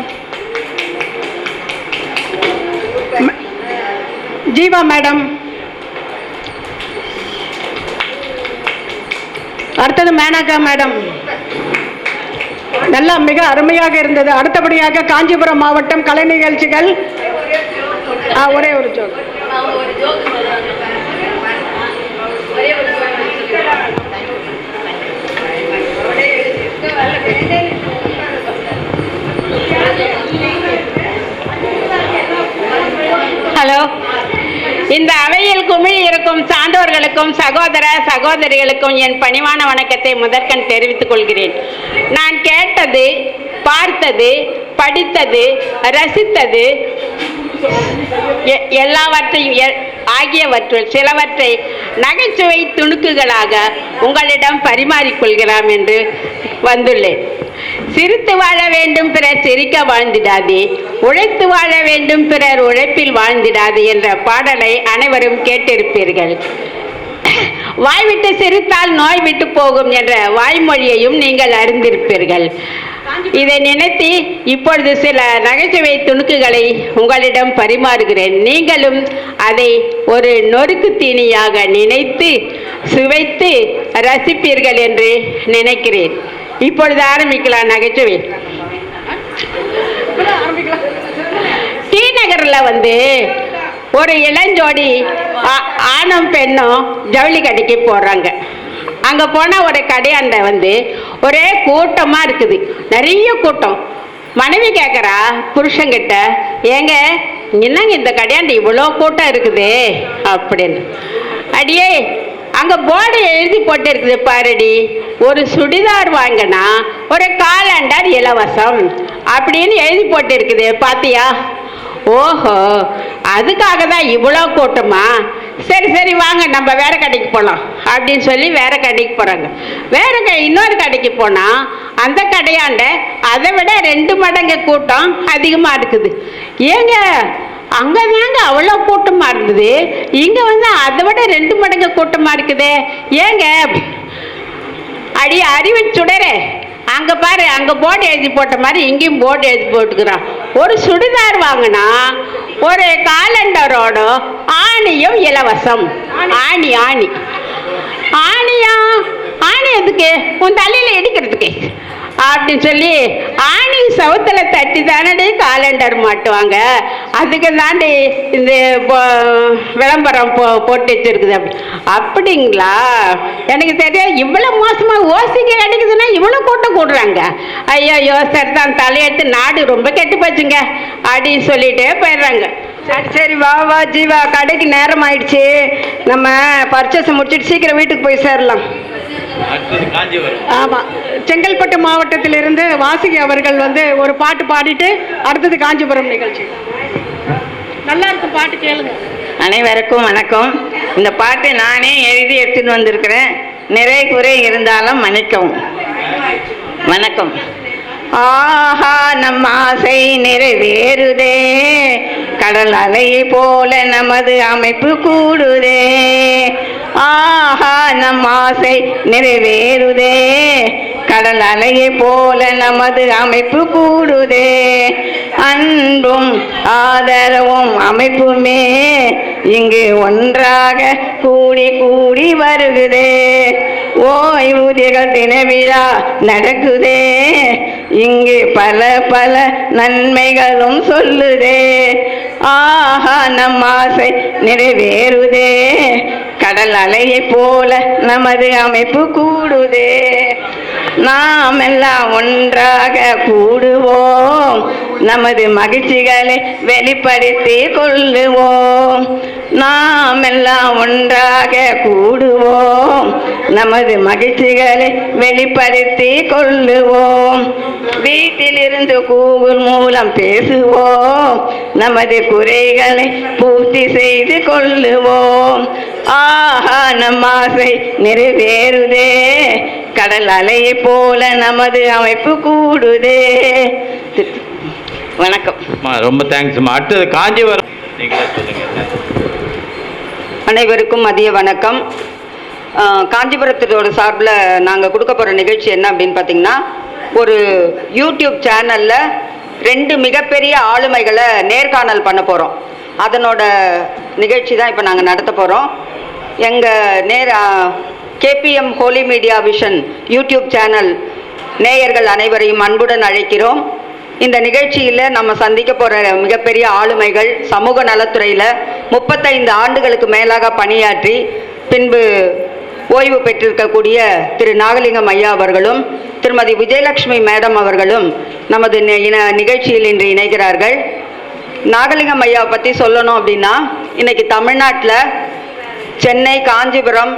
Speaker 7: ஜீவா மேடம். அடுத்தது மேனகா மேடம். நல்லா மிக அருமையாக இருந்தது. அடுத்தபடியாக காஞ்சிபுரம் மாவட்டம் கலை நிகழ்ச்சிகள். ஒரே ஒரு ஜோக்.
Speaker 6: ஹலோ. இந்த அவையில் குமிழ் இருக்கும் சான்றோர்களுக்கும் சகோதர சகோதரிகளுக்கும் என் பணிவான வணக்கத்தை முதற்கண் தெரிவித்துக் கொள்கிறேன். நான் கேட்டது, பார்த்தது, படித்தது, ரசித்தது எல்லாவற்றையும் ஆகியவற்றுள் சிலவற்றை நகைச்சுவை துணுக்குகளாக உங்களிடம் பரிமாறிக்கொள்கிறோம் என்று வந்துள்ளேன். சிரித்து வாழ வேண்டும், பிறர் சிரிக்க வாழ்ந்திடாதே. உழைத்து வாழ வேண்டும், பிறர் உழைப்பில் வாழ்ந்திடாதே என்ற பாடலை அனைவரும் கேட்டிருப்பீர்கள். வாய்விட்டு சிரித்தால் நோய் விட்டு போகும் என்ற வாய்மொழியையும் நீங்கள் அறிந்திருப்பீர்கள். இதை நினைத்து இப்பொழுது சில நகைச்சுவை துணுக்குகளை உங்களிடம் பரிமாறுகிறேன். நீங்களும் அதை ஒரு நொறுக்கு தீனியாக நினைத்து சுவைத்து ரசிப்பீர்கள் என்று நினைக்கிறேன். இப்பொழுது ஆரம்பிக்கலாம் நகைச்சுவை. டி நகர்ல ஒரு இளஞ்சோடி ஆணும் பெண்ணும் ஜவுளி கடைக்கு போறாங்க. அங்க போன ஒரு கடையாண்ட ஒரே கூட்டமா இருக்குது, நிறைய கூட்டம். மனைவி கேட்குறா புருஷங்கிட்ட, ஏங்க என்னங்க இந்த கடையாண்ட இவ்வளோ கூட்டம் இருக்குது அப்படின்னு. அடியே, அங்கே போர்டு எழுதி போட்டு இருக்குது பாருடி, ஒரு சுடிதார் வாங்கினா ஒரு காலாண்டார் இலவசம் அப்படின்னு எழுதி போட்டு இருக்குது பாத்தியா? ஓஹோ, அதுக்காக தான் இவ்வளோ கூட்டமா? சரி சரி வாங்க நம்ம வேற கடைக்கு போகலாம் அப்படின்னு சொல்லி வேற கடைக்கு போகிறாங்க. இன்னொரு கடைக்கு போனால் அந்த கடையாண்ட அதை விட 2 மடங்கு கூட்டம் அதிகமாக இருக்குது. ஏங்க அங்கே தாங்க அவ்வளோ கூட்டமாக இருந்தது, இங்கே வந்து அதை விட 2 மடங்கு கூட்டமாக இருக்குதே ஏங்க? அடி அறிவு சுடரே, அங்கே பாரு, அங்கே போர்டு எழுதி போட்ட மாதிரி இங்கேயும் போர்டு எழுதி போட்டுக்கிறான். ஒரு சுடிதார் வாங்கினா ஒரு காலண்டரோட ஆணியும் இலவசம். ஆணி ஆணி ஆணியா? ஆணி எதுக்கு? உன் தலையில் இடிக்கிறதுக்கு அப்படின்னு சொல்லி ஆணி சவுத்துல தட்டி தானே காலண்டர் மாட்டுவாங்க. அதுக்கு தாண்டி இந்த விளம்பரம் போட்டு வச்சிருக்குது. அப்படிங்களா? எனக்கு தெரியாது. இவ்வளோ மோசமாக ஓசிக்கு கிடைக்குதுன்னா இவ்வளோ கூட்டம் கூடுறாங்க. ஐயோ சரிதான், தலையெடுத்து நாடு ரொம்ப கெட்டு போச்சுங்க அப்படின்னு சொல்லிட்டே போயிடுறாங்க.
Speaker 2: சரி சரி வா வா ஜீவா, கடைக்கு நேரம் ஆயிடுச்சு. நம்ம பர்ச்சேஸ் முடிச்சுட்டு சீக்கிரம் வீட்டுக்கு போய் சேரலாம்.
Speaker 7: ஆமாம், செங்கல்பட்டு மாவட்டத்திலிருந்து வாசுகி அவர்கள் வந்து ஒரு பாட்டு பாடிட்டு அடுத்தது காஞ்சிபுரம் நிகழ்ச்சி. நல்லா இருக்கும் பாட்டு, கேளுங்க.
Speaker 4: அனைவருக்கும் வணக்கம். இந்த பாட்டு நானே எழுதி எடுத்துட்டு வந்திருக்கிறேன். நிறை குறை இருந்தாலும் மன்னிக்கவும். வணக்கம். ஆஹா நம் ஆசை நிறைவேறுதே, கடல் அலையை போல நமது அமைப்பு கூடுதே. ஆஹா நம் ஆசை நிறைவேறுதே, கடல் அலையை போல நமது அமைப்பு கூடுதே. அன்பும் ஆதரவும் அமைப்புமே இங்கு ஒன்றாக கூடி கூடி வருகுதே. ஓய்வூதியர்கள் தின விழா நடக்குதே, இங்கு பல பல நன்மைகளும் சொல்லுதே. ஆஹா நம் ஆசை நிறைவேறுதே, கடல் அலையை போல நமது அமைப்பு கூடுதே. நாம் எல்லாம் ஒன்றாக கூடுவோம், நமது மகிழ்ச்சிகளை வெளிப்படுத்தி கொள்ளுவோம். நாம் எல்லாம் ஒன்றாக கூடுவோம், நமது மகிழ்ச்சிகளை வெளிப்படுத்தி கொள்ளுவோம். வீட்டிலிருந்து கூகுள் மூலம் பேசுவோம், நமது குறைகளை பூர்த்தி செய்து கொள்ளுவோம். ஆஹா நம் ஆசை நிறைவேறுதே, கடல் அலையை போல நமது அமைப்பு கூடுதே. வணக்கம்.
Speaker 8: ரொம்ப தேங்க்ஸ்மா. அடுத்தது காஞ்சிபுரம்.
Speaker 3: அனைவருக்கும் மதிய வணக்கம். காஞ்சிபுரத்தோட சார்பில் நாங்கள் கொடுக்க போகிற நிகழ்ச்சி என்ன அப்படின்னு பார்த்தீங்கன்னா, ஒரு யூடியூப் சேனலில் 2 மிகப்பெரிய ஆளுமைகளை நேர்காணல் பண்ண போகிறோம். அதனோட நிகழ்ச்சி தான் இப்போ நாங்கள் நடத்த போகிறோம். எங்கள் KPM holy media vision YouTube channel நேயர்கள் அனைவரையும் அன்புடன் அழைக்கிறோம். இந்த நிகழ்ச்சியில் நம்ம சந்திக்க போகிற மிகப்பெரிய ஆளுமைகள் சமூக நலத்துறையில் 35 ஆண்டுகளுக்கு மேலாக பணியாற்றி பின்பு ஓய்வு பெற்றிருக்கக்கூடிய திரு நாகலிங்கம் ஐயா அவர்களும் திருமதி விஜயலட்சுமி மேடம் அவர்களும் நமது நிகழ்ச்சியில் இன்று இணைகிறார்கள். நாகலிங்கம் ஐயாவை பற்றி சொல்லணும் அப்படின்னா, இன்னைக்கு தமிழ்நாட்டில் சென்னை, காஞ்சிபுரம்,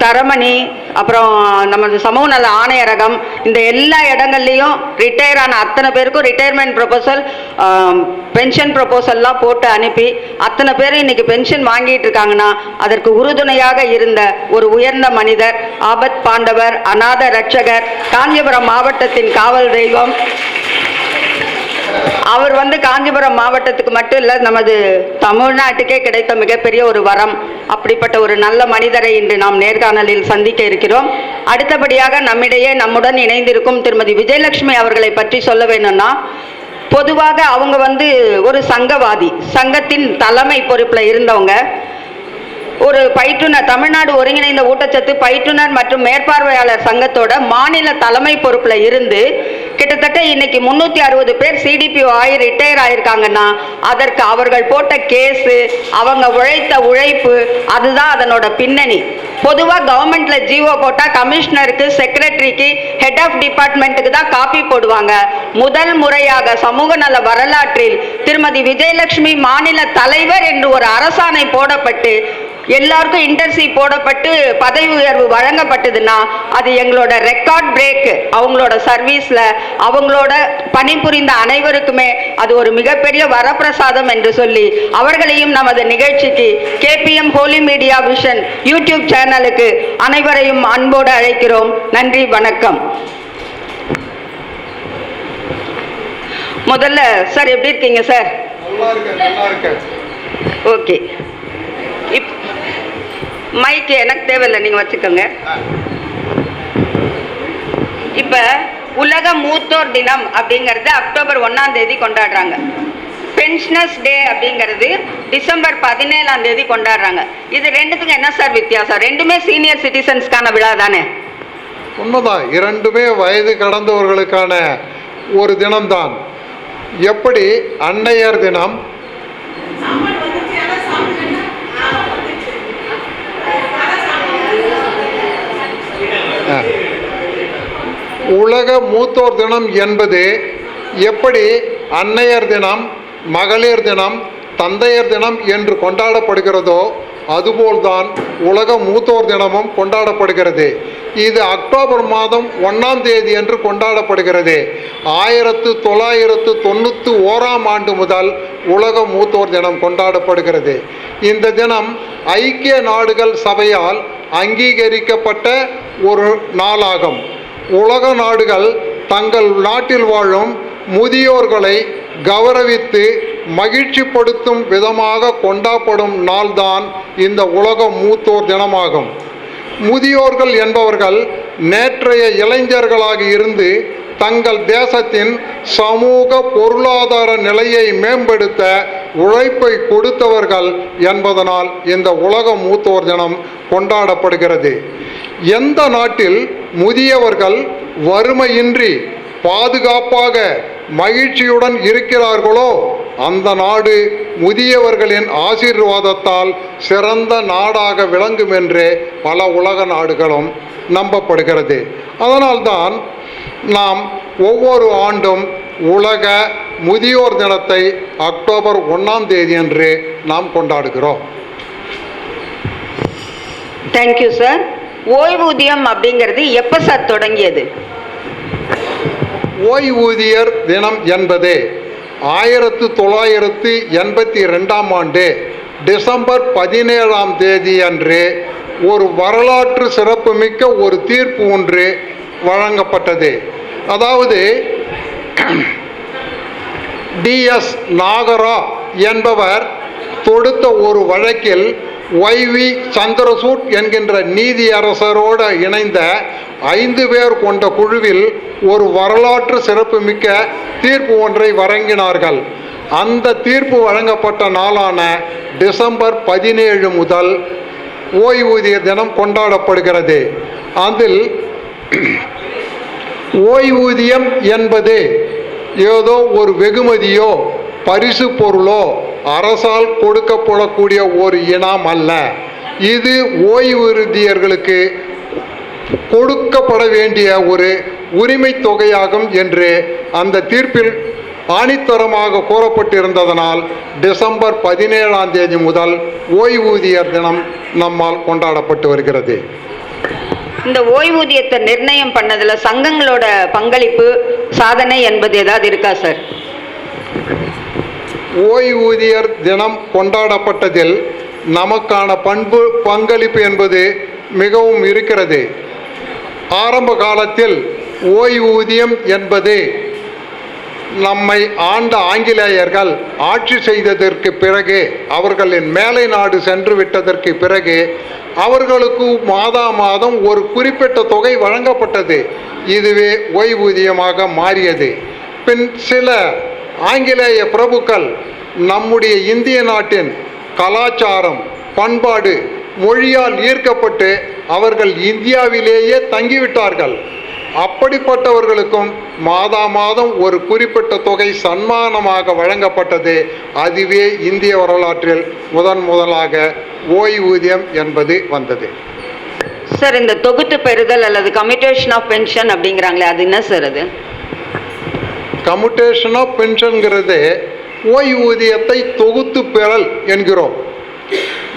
Speaker 3: தரமணி, அப்புறம் நமது சமூக நல ஆணையரகம், இந்த எல்லா இடங்கள்லையும் ரிட்டையர் ஆன அத்தனை பேருக்கும் ரிட்டையர்மெண்ட் ப்ரொபோசல், பென்ஷன் ப்ரொபோசல்லாம் போட்டு அனுப்பி அத்தனை பேரும் இன்னைக்கு பென்ஷன் வாங்கிட்டு இருக்காங்கன்னா அதற்கு உறுதுணையாக இருந்த ஒரு உயர்ந்த மனிதர், ஆபத் பாண்டவர், அநாத ரட்சகர், காஞ்சிபுரம் மாவட்டத்தின் காவல் தெய்வம். அவர் வந்து காஞ்சிபுரம் மாவட்டத்துக்கு மட்டும் இல்லை, நமது தமிழ்நாட்டுக்கே கிடைத்த மிகப்பெரிய ஒரு வரம். அப்படிப்பட்ட ஒரு நல்ல மனிதரை இன்று நாம் நேர்காணலில் சந்திக்க இருக்கிறோம். அடுத்தபடியாக நம்முடன் இணைந்திருக்கும் திருமதி விஜயலட்சுமி அவர்களை பற்றி சொல்ல வேணும்னா, பொதுவாக அவங்க வந்து ஒரு சங்கவாதி, சங்கத்தின் தலைமை பொறுப்பில் இருந்தவங்க. ஒரு பயிற்றுனர், தமிழ்நாடு ஒருங்கிணைந்த ஊட்டச்சத்து பயிற்றுனர் மற்றும் மேற்பார்வையாளர் சங்கத்தோட மாநில தலைமை பொறுப்பில் இருந்து கிட்டத்தட்ட இன்னைக்கு 360 பேர் சிடிபிஓ ஆகி ரிட்டையர் ஆயிருக்காங்கன்னா அதற்கு அவர்கள் போட்ட கேஸு, அவங்க உழைத்த உழைப்பு, அதுதான் அதனோட பின்னணி. பொதுவாக கவர்மெண்ட்ல ஜிஓ போட்டால் கமிஷனருக்கு, செக்ரட்டரிக்கு, ஹெட் ஆஃப் டிபார்ட்மெண்ட்டுக்கு தான் காப்பி போடுவாங்க. முதல் முறையாக சமூக நல வரலாற்றில் திருமதி விஜயலட்சுமி மாநில தலைவர் என்று ஒரு அரசாணை போடப்பட்டு
Speaker 2: எல்லாருக்கும் இன்டர்ன்ஷிப் போடப்பட்டு பதவி உயர்வு வழங்கப்பட்டதுன்னா அது எங்களோட ரெக்கார்ட் பிரேக். அவங்களோட சர்வீஸ்ல அவங்களோட பணிபுரிந்த அனைவருக்குமே அது ஒரு மிகப்பெரிய வரப்பிரசாதம் என்று சொல்லி அவர்களையும் நமது நிகழ்ச்சிக்கு KPM holy media vision YouTube சேனலுக்கு அனைவரையும் அன்போடு அழைக்கிறோம். நன்றி, வணக்கம். முதல்ல சார் எப்படி இருக்கீங்க சார்? ஓகே, மைக் எனக்கு தேவையில்லை, நீங்க வச்சுக்கோங்க. இப்ப உலக மூத்தோர் தினம் அப்படிங்கிறது அக்டோபர் 1ஆம் தேதி கொண்டாடுறாங்க. பென்ஷனர்ஸ் டே அப்படிங்கிறது டிசம்பர் 17ஆம் தேதி கொண்டாடுறாங்க. இது ரெண்டுத்துக்கும் என்ன சார் வித்தியாசம்? ரெண்டுமே சீனியர் சிட்டிசன்ஸ்க்கான விழா தானே?
Speaker 9: உண்மைதான், இரண்டுமே வயது கடந்தவர்களுக்கான ஒரு தினம்தான். எப்படி அன்னையர் தினம் உலக மூத்தோர் தினம் என்பது எப்படி அன்னையர் தினம், மகளிர் தினம், தந்தையர் தினம் என்று கொண்டாடப்படுகிறதோ அதுபோல்தான் உலக மூத்தோர் தினமும் கொண்டாடப்படுகிறது. இது அக்டோபர் மாதம் 1ஆம் தேதி என்று கொண்டாடப்படுகிறது. 1991ஆம் ஆண்டு முதல் உலக மூத்தோர் தினம் கொண்டாடப்படுகிறது. இந்த தினம் ஐக்கிய நாடுகள் சபையால் அங்கீகரிக்கப்பட்ட ஒரு நாளாகும். உலக நாடுகள் தங்கள் நாட்டில் வாழும் முதியோர்களை கௌரவித்து மகிழ்ச்சிப்படுத்தும் விதமாக கொண்டாடப்படும் நாள்தான் இந்த உலக மூத்தோர் தினமாகும். முதியோர்கள் என்பவர்கள் நேற்றைய இளைஞர்களாக இருந்து தங்கள் தேசத்தின் சமூக பொருளாதார நிலையை மேம்படுத்த உழைப்பை கொடுத்தவர்கள் என்பதனால் இந்த உலக மூத்தோர் தினம் கொண்டாடப்படுகிறது. எந்த நாட்டில் முதியவர்கள் வறுமையின்றி பாதுகாப்பாக மகிழ்ச்சியுடன் இருக்கிறார்களோ அந்த நாடு முதியவர்களின் ஆசீர்வாதத்தால் சிறந்த நாடாக விளங்கும் என்று பல உலக நாடுகளும் நம்பப்படுகிறது. அதனால்தான் நாம் ஒவ்வொரு ஆண்டும் உலக முதியோர் தினத்தை அக்டோபர் 1ஆம் தேதி அன்று நாம் கொண்டாடுகிறோம்.
Speaker 2: Thank you sir. ஓய்வூதியம் அப்படிங்கிறது எப்போ சார் தொடங்கியது?
Speaker 9: ஓய்வூதியர் தினம் என்பது 1982ஆம் ஆண்டு டிசம்பர் 17ஆம் தேதி அன்று ஒரு வரலாற்று சிறப்புமிக்க ஒரு தீர்ப்பு ஒன்று வழங்கப்பட்டது. அதாவது DS நாகரா என்பவர் தொடுத்த ஒரு வழக்கில் YV சந்திரசூட் என்கின்ற நீதியரசரோடு இணைந்த 5 பேர் கொண்ட குழுவில் ஒரு வரலாற்று சிறப்புமிக்க தீர்ப்பு ஒன்றை வழங்கினார்கள். அந்த தீர்ப்பு வழங்கப்பட்ட நாளான டிசம்பர் 17 முதல் ஓய்வூதிய தினம் கொண்டாடப்படுகிறது. அதில் ஓய்வூதியம் என்பது ஏதோ ஒரு வெகுமதியோ பரிசு பொருளோ அரசால் கொடுக்கப்படக்கூடிய ஒரு இனம் அல்ல. இது ஓய்வூதியர்களுக்கு கொடுக்கப்பட வேண்டிய ஒரு உரிமை தொகையாகும் என்று அந்த தீர்ப்பில் ஆணித்தரமாக கூறப்பட்டிருந்ததனால் டிசம்பர் 17ஆம் தேதி முதல் ஓய்வூதியர் தினம் நம்மால் கொண்டாடப்பட்டு வருகிறது.
Speaker 2: இந்த ஓய்வூதியத்தை நிர்ணயம் பண்ணதுல சங்கங்களோட பங்களிப்பு சாதனை என்பது ஏதாவது இருக்கா சார்?
Speaker 9: ஓய்வூதியர் தினம் கொண்டாடப்பட்டதில் நமக்கான பங்களிப்பு என்பது மிகவும் இருக்கிறது. ஆரம்ப காலத்தில் ஓய்வூதியம் என்பது நம்மை ஆண்ட ஆங்கிலேயர்கள் ஆட்சி செய்ததற்கு பிறகு, அவர்களின் மேலை நாடு சென்று விட்டதற்கு பிறகு அவர்களுக்கு மாதம் ஒரு குறிப்பிட்ட தொகை வழங்கப்பட்டது. இதுவே ஓய்வூதியமாக மாறியது. பின் சில ஆங்கிலேய பிரபுக்கள் நம்முடைய இந்திய நாட்டின் கலாச்சாரம், பண்பாடு, மொழியால் ஈர்க்கப்பட்டு அவர்கள் இந்தியாவிலேயே தங்கிவிட்டார்கள். அப்படிப்பட்டவர்களுக்கும் மாதம் ஒரு குறிப்பிட்ட தொகை சன்மானமாக வழங்கப்பட்டது. அதுவே இந்திய வரலாற்றில் முதலாக ஓய்வூதியம் என்பது வந்தது.
Speaker 2: சார், இந்த தொகுத்து பெறுதல் அல்லது கம்யூட்டேஷன் ஆஃப் பென்ஷன் அப்படிங்கிறாங்களே, அது என்ன சார்? அது
Speaker 9: கம்யூட்டேஷன் ஆஃப் பென்ஷன்கிறது ஓய்வூதியத்தை தொகுத்து பெறல் என்கிறோம்.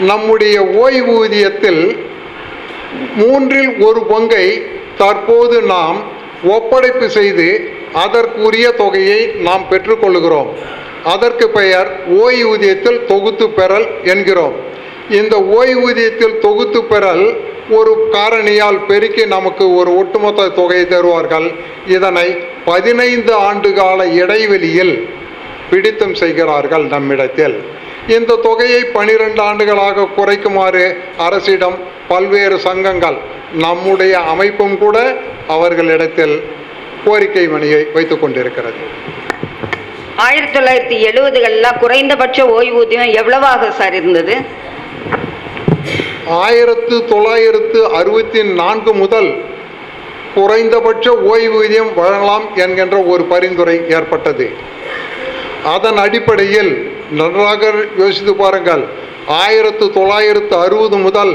Speaker 9: நம்முடைய ஓய்வூதியத்தில் 1/3 தற்போது நாம் ஒப்படைப்பு செய்து அதற்குரிய தொகையை நாம் பெற்றுக்கொள்கிறோம். அதற்கு பெயர் ஓய்வூதியத்தில் தொகுத்து பெறல் என்கிறோம். இந்த ஓய்வூதியத்தில் தொகுத்து பெறல் ஒரு காரணியால் பெருக்கி நமக்கு ஒரு ஒட்டுமொத்த தொகையை தருவார்கள். இதனை 15 ஆண்டுகால இடைவெளியில் பிடித்தம் செய்கிறார்கள் நம்மிடத்தில். இந்த தொகையை 12 ஆண்டுகளாக குறைக்குமாறு அரசிடம் பல்வேறு சங்கங்கள், நம்முடைய அமைப்பும் கூட அவர்களிடத்தில் கோரிக்கை மணியை வைத்துக் கொண்டிருக்கிறது.
Speaker 3: 1970களில் குறைந்தபட்ச ஓய்வூதியம் எவ்வளவாக சார் இருந்தது?
Speaker 9: 1964 முதல் குறைந்தபட்ச ஓய்வூதியம் வழங்கலாம் என்கின்ற ஒரு பரிந்துரை ஏற்பட்டது. அதன் அடிப்படையில் நன்றாக யோசித்து பாருங்கள், 1960 முதல்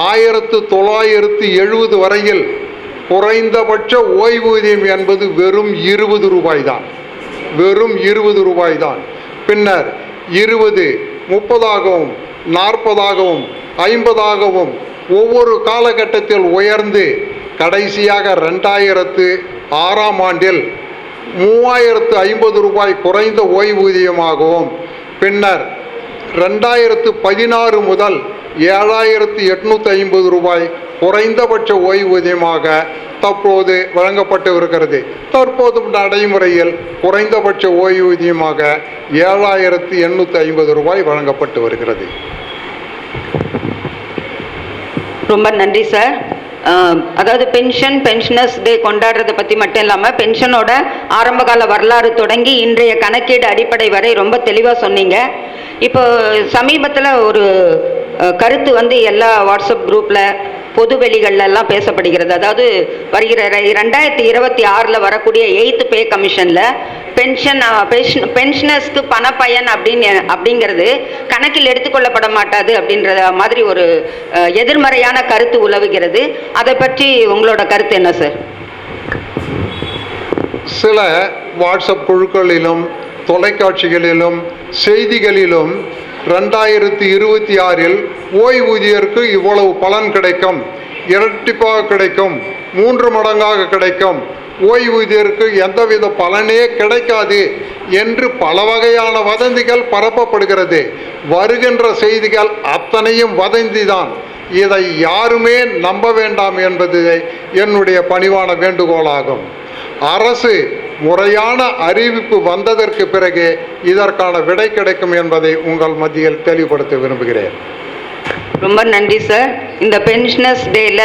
Speaker 9: 1970 வரையில் குறைந்தபட்ச ஓய்வூதியம் என்பது வெறும் 20 ரூபாய் தான். வெறும் 20 ரூபாய் தான். பின்னர் 20, 30ஆகவும் 40ஆகவும் 50ஆகவும் ஒவ்வொரு காலகட்டத்தில் உயர்ந்து கடைசியாக 2006ஆம் ஆண்டில் 3050 ரூபாய் குறைந்த ஓய்வூதியமாகவும், பின்னர் 2016 முதல் 7850 ரூபாய் குறைந்தபட்ச ஓய்வூதியமாக தற்போது வழங்கப்பட்டு இருக்கிறது. தற்போது நடைமுறையில் குறைந்தபட்ச ஓய்வூதியமாக 7850 ரூபாய் வழங்கப்பட்டு வருகிறது.
Speaker 3: ரொம்ப நன்றி சார். அதாவது பென்ஷனர்ஸ் டே கொண்டாடுறதை பற்றி மட்டும் இல்லாமல் பென்ஷனோட ஆரம்பகால வரலாறு தொடங்கி இன்றைய கணக்கீடு அடிப்படை வரை ரொம்ப தெளிவாக சொன்னீங்க. இப்போ சமீபத்தில் ஒரு கருத்து எல்லா வாட்ஸ்அப் குரூப்பில் பொது வெளிகள்லாம் பேசப்படுகிறது. அதாவது வருகிற 2026 வரக்கூடிய 8th பே கமிஷனில் பென்ஷனர்ஸ்க்கு பணப்பயன் அப்படிங்கிறது கணக்கில் எடுத்துக்கொள்ளப்பட மாட்டாது அப்படின்ற மாதிரி ஒரு எதிர்மறையான கருத்து உலவுகிறது. அதை பற்றி உங்களோட கருத்து என்ன சார்?
Speaker 9: சில வாட்ஸ்அப் குழுக்களிலும் தொலைக்காட்சிகளிலும் செய்திகளிலும் 2026 ஓய்வூதியருக்கு இவ்வளவு பலன் கிடைக்கும், இரட்டிப்பாக கிடைக்கும், 3 மடங்காக கிடைக்கும், ஓய்வூதியருக்கு எந்தவித பலனே கிடைக்காது என்று பல வகையான வதந்திகள் பரப்பப்படுகிறது. வருகின்ற செய்திகள் அத்தனையும் வதந்திதான். இதை யாருமே நம்ப வேண்டாம் என்பது என்னுடைய பணிவான வேண்டுகோளாகும். அரசு முறையான அறிவிப்பு வந்ததற்கு பிறகு இதற்கான விடை கிடைக்கும் என்பதை உங்கள் மத்தியில் தெளிவுபடுத்த விரும்புகிறேன்.
Speaker 3: ரொம்ப நன்றி சார். இந்த பென்ஷனர்ஸ் டேல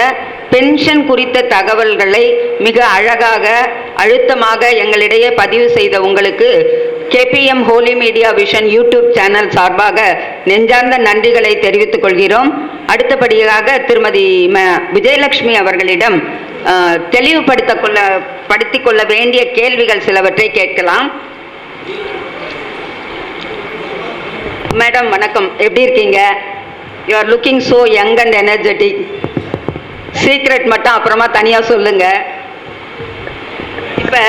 Speaker 3: பென்ஷன் குறித்த தகவல்களை மிக அழகாக அழுத்தமாக எங்களிடையே பதிவு செய்த உங்களுக்கு KPM holy media vision YouTube channel சார்பாக நெஞ்சார்ந்த நன்றிகளை தெரிவித்துக் கொள்கிறோம். அடுத்தபடியாக திருமதி விஜயலட்சுமி அவர்களிடம் தெளிவுபடுத்திக் கொள்ள வேண்டிய கேள்விகள் சிலவற்றை கேட்கலாம். மேடம் வணக்கம், எப்படி இருக்கீங்க? You are looking so young and energetic. Secret மட்டும் அப்புறமா தனியாக சொல்லுங்க. இப்போ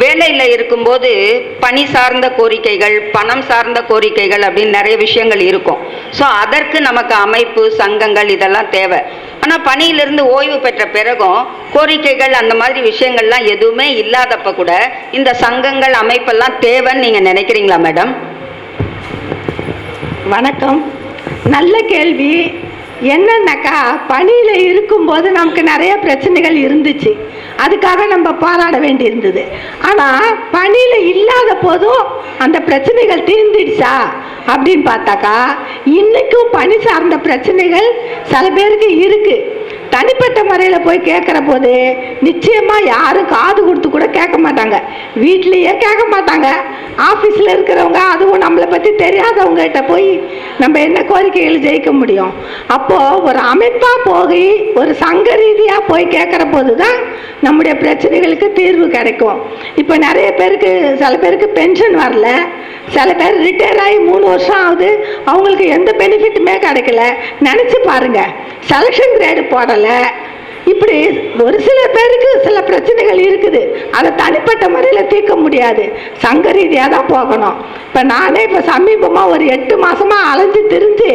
Speaker 3: வேலையில் இருக்கும்போது பணி சார்ந்த கோரிக்கைகள், பணம் சார்ந்த கோரிக்கைகள் அப்படின்னு நிறைய விஷயங்கள் இருக்கும். ஸோ அதற்கு நமக்கு அமைப்பு, சங்கங்கள் இதெல்லாம் தேவை. ஆனால் பணியிலிருந்து ஓய்வு பெற்ற பிறகும் கோரிக்கைகள் அந்த மாதிரி விஷயங்கள்லாம் எதுவுமே இல்லாதப்ப கூட இந்த சங்கங்கள், அமைப்பெல்லாம் தேவைன்னு நீங்கள் நினைக்கிறீங்களா மேடம்?
Speaker 7: வணக்கம், நல்ல கேள்வி. என்னன்னாக்கா, பணியில் இருக்கும்போது நமக்கு நிறைய பிரச்சனைகள் இருந்துச்சு, அதுக்காக நம்ம போராட வேண்டி இருந்தது. ஆனால் பணியில் இல்லாத போதும் அந்த பிரச்சனைகள் தீர்ந்துடுச்சா அப்படின்னு பார்த்தாக்கா இன்றைக்கும் பணி சார்ந்த பிரச்சனைகள் சில பேருக்கு இருக்குது. தனிப்பட்ட முறையில் போய் கேட்குற போது நிச்சயமாக யாரும் காது கொடுத்து கூட கேட்க மாட்டாங்க, வீட்லேயே கேட்க மாட்டாங்க. ஆஃபீஸில் இருக்கிறவங்க, அதுவும் நம்மளை பற்றி தெரியாதவங்ககிட்ட போய் நம்ம என்ன கோரிக்கைகள் ஜெயிக்க முடியும்? அப்போது ஒரு அமைப்பாக போய் ஒரு சங்க ரீதியாக போய் கேட்குற போது தான் நம்முடைய பிரச்சனைகளுக்கு தீர்வு கிடைக்கும். இப்போ நிறைய பேருக்கு, சில பேருக்கு பென்ஷன் வரல, சில பேர் ரிட்டையர் ஆகி 3 வருஷம் ஆகுது, அவங்களுக்கு எந்த பெனிஃபிட்டுமே கிடைக்கல. நினச்சி பாருங்கள், செலெக்ஷன் கிரேடு போடலை,
Speaker 2: இப்படி ஒரு சில பேருக்கு சில பிரச்சனைகள் இருக்குது, அதை தனிப்பட்ட முறையில் தீர்க்க முடியாது, சங்க ரீதியாக தான் போகணும். இப்போ நானே இப்போ சமீபமாக ஒரு 8 மாதமாக அலைஞ்சு திரிஞ்சு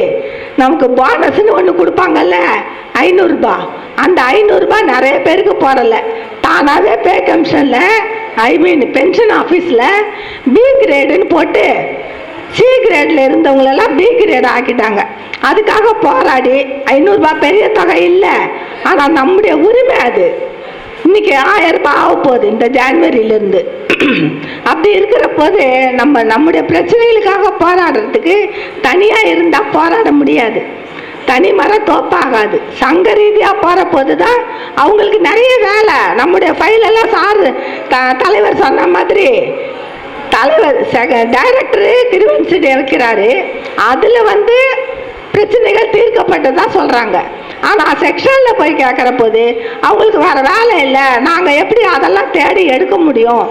Speaker 2: நமக்கு போனஸ்ன்னு ஒன்று கொடுப்பாங்கல்ல 500 ரூபாய், அந்த 500 ரூபாய் நிறைய பேருக்கு போடலை. தானாகவே பே கமிஷனில் பென்ஷன் ஆஃபீஸில் பி கிரேடுன்னு போட்டு சி கிரேடில் இருந்தவங்களெல்லாம் பி கிரேட் ஆக்கிட்டாங்க. அதுக்காக போராடி 500 ரூபாய் பெரிய தொகை இல்லை, ஆனால் நம்முடைய உரிமை அது. இன்னைக்கு 1000 ரூபாய் ஆக போகுது இந்த ஜான்வரியிலேருந்து. அப்படி இருக்கிற போது நம்முடைய பிரச்சனைகளுக்காக போராடுறதுக்கு தனியாக இருந்தால் போராட முடியாது, தனி மரம் தோப்பாகாது. சங்க ரீதியாக போகிற போது தான் அவங்களுக்கு நிறைய வேலை. நம்முடைய ஃபைலெல்லாம் தலைவர் சொன்ன மாதிரி தலைவர் டைரக்டரு கிரிவன்சிட்டி இருக்கிறாரு, அதில் பிரச்சனைகள் தீர்க்கப்பட்டதா சொல்கிறாங்க. ஆனால் செக்ஷனில் போய் கேட்குற போது அவங்களுக்கு வேறு வேலை இல்லை, நாங்கள் எப்படி அதெல்லாம் தேடி எடுக்க முடியும்,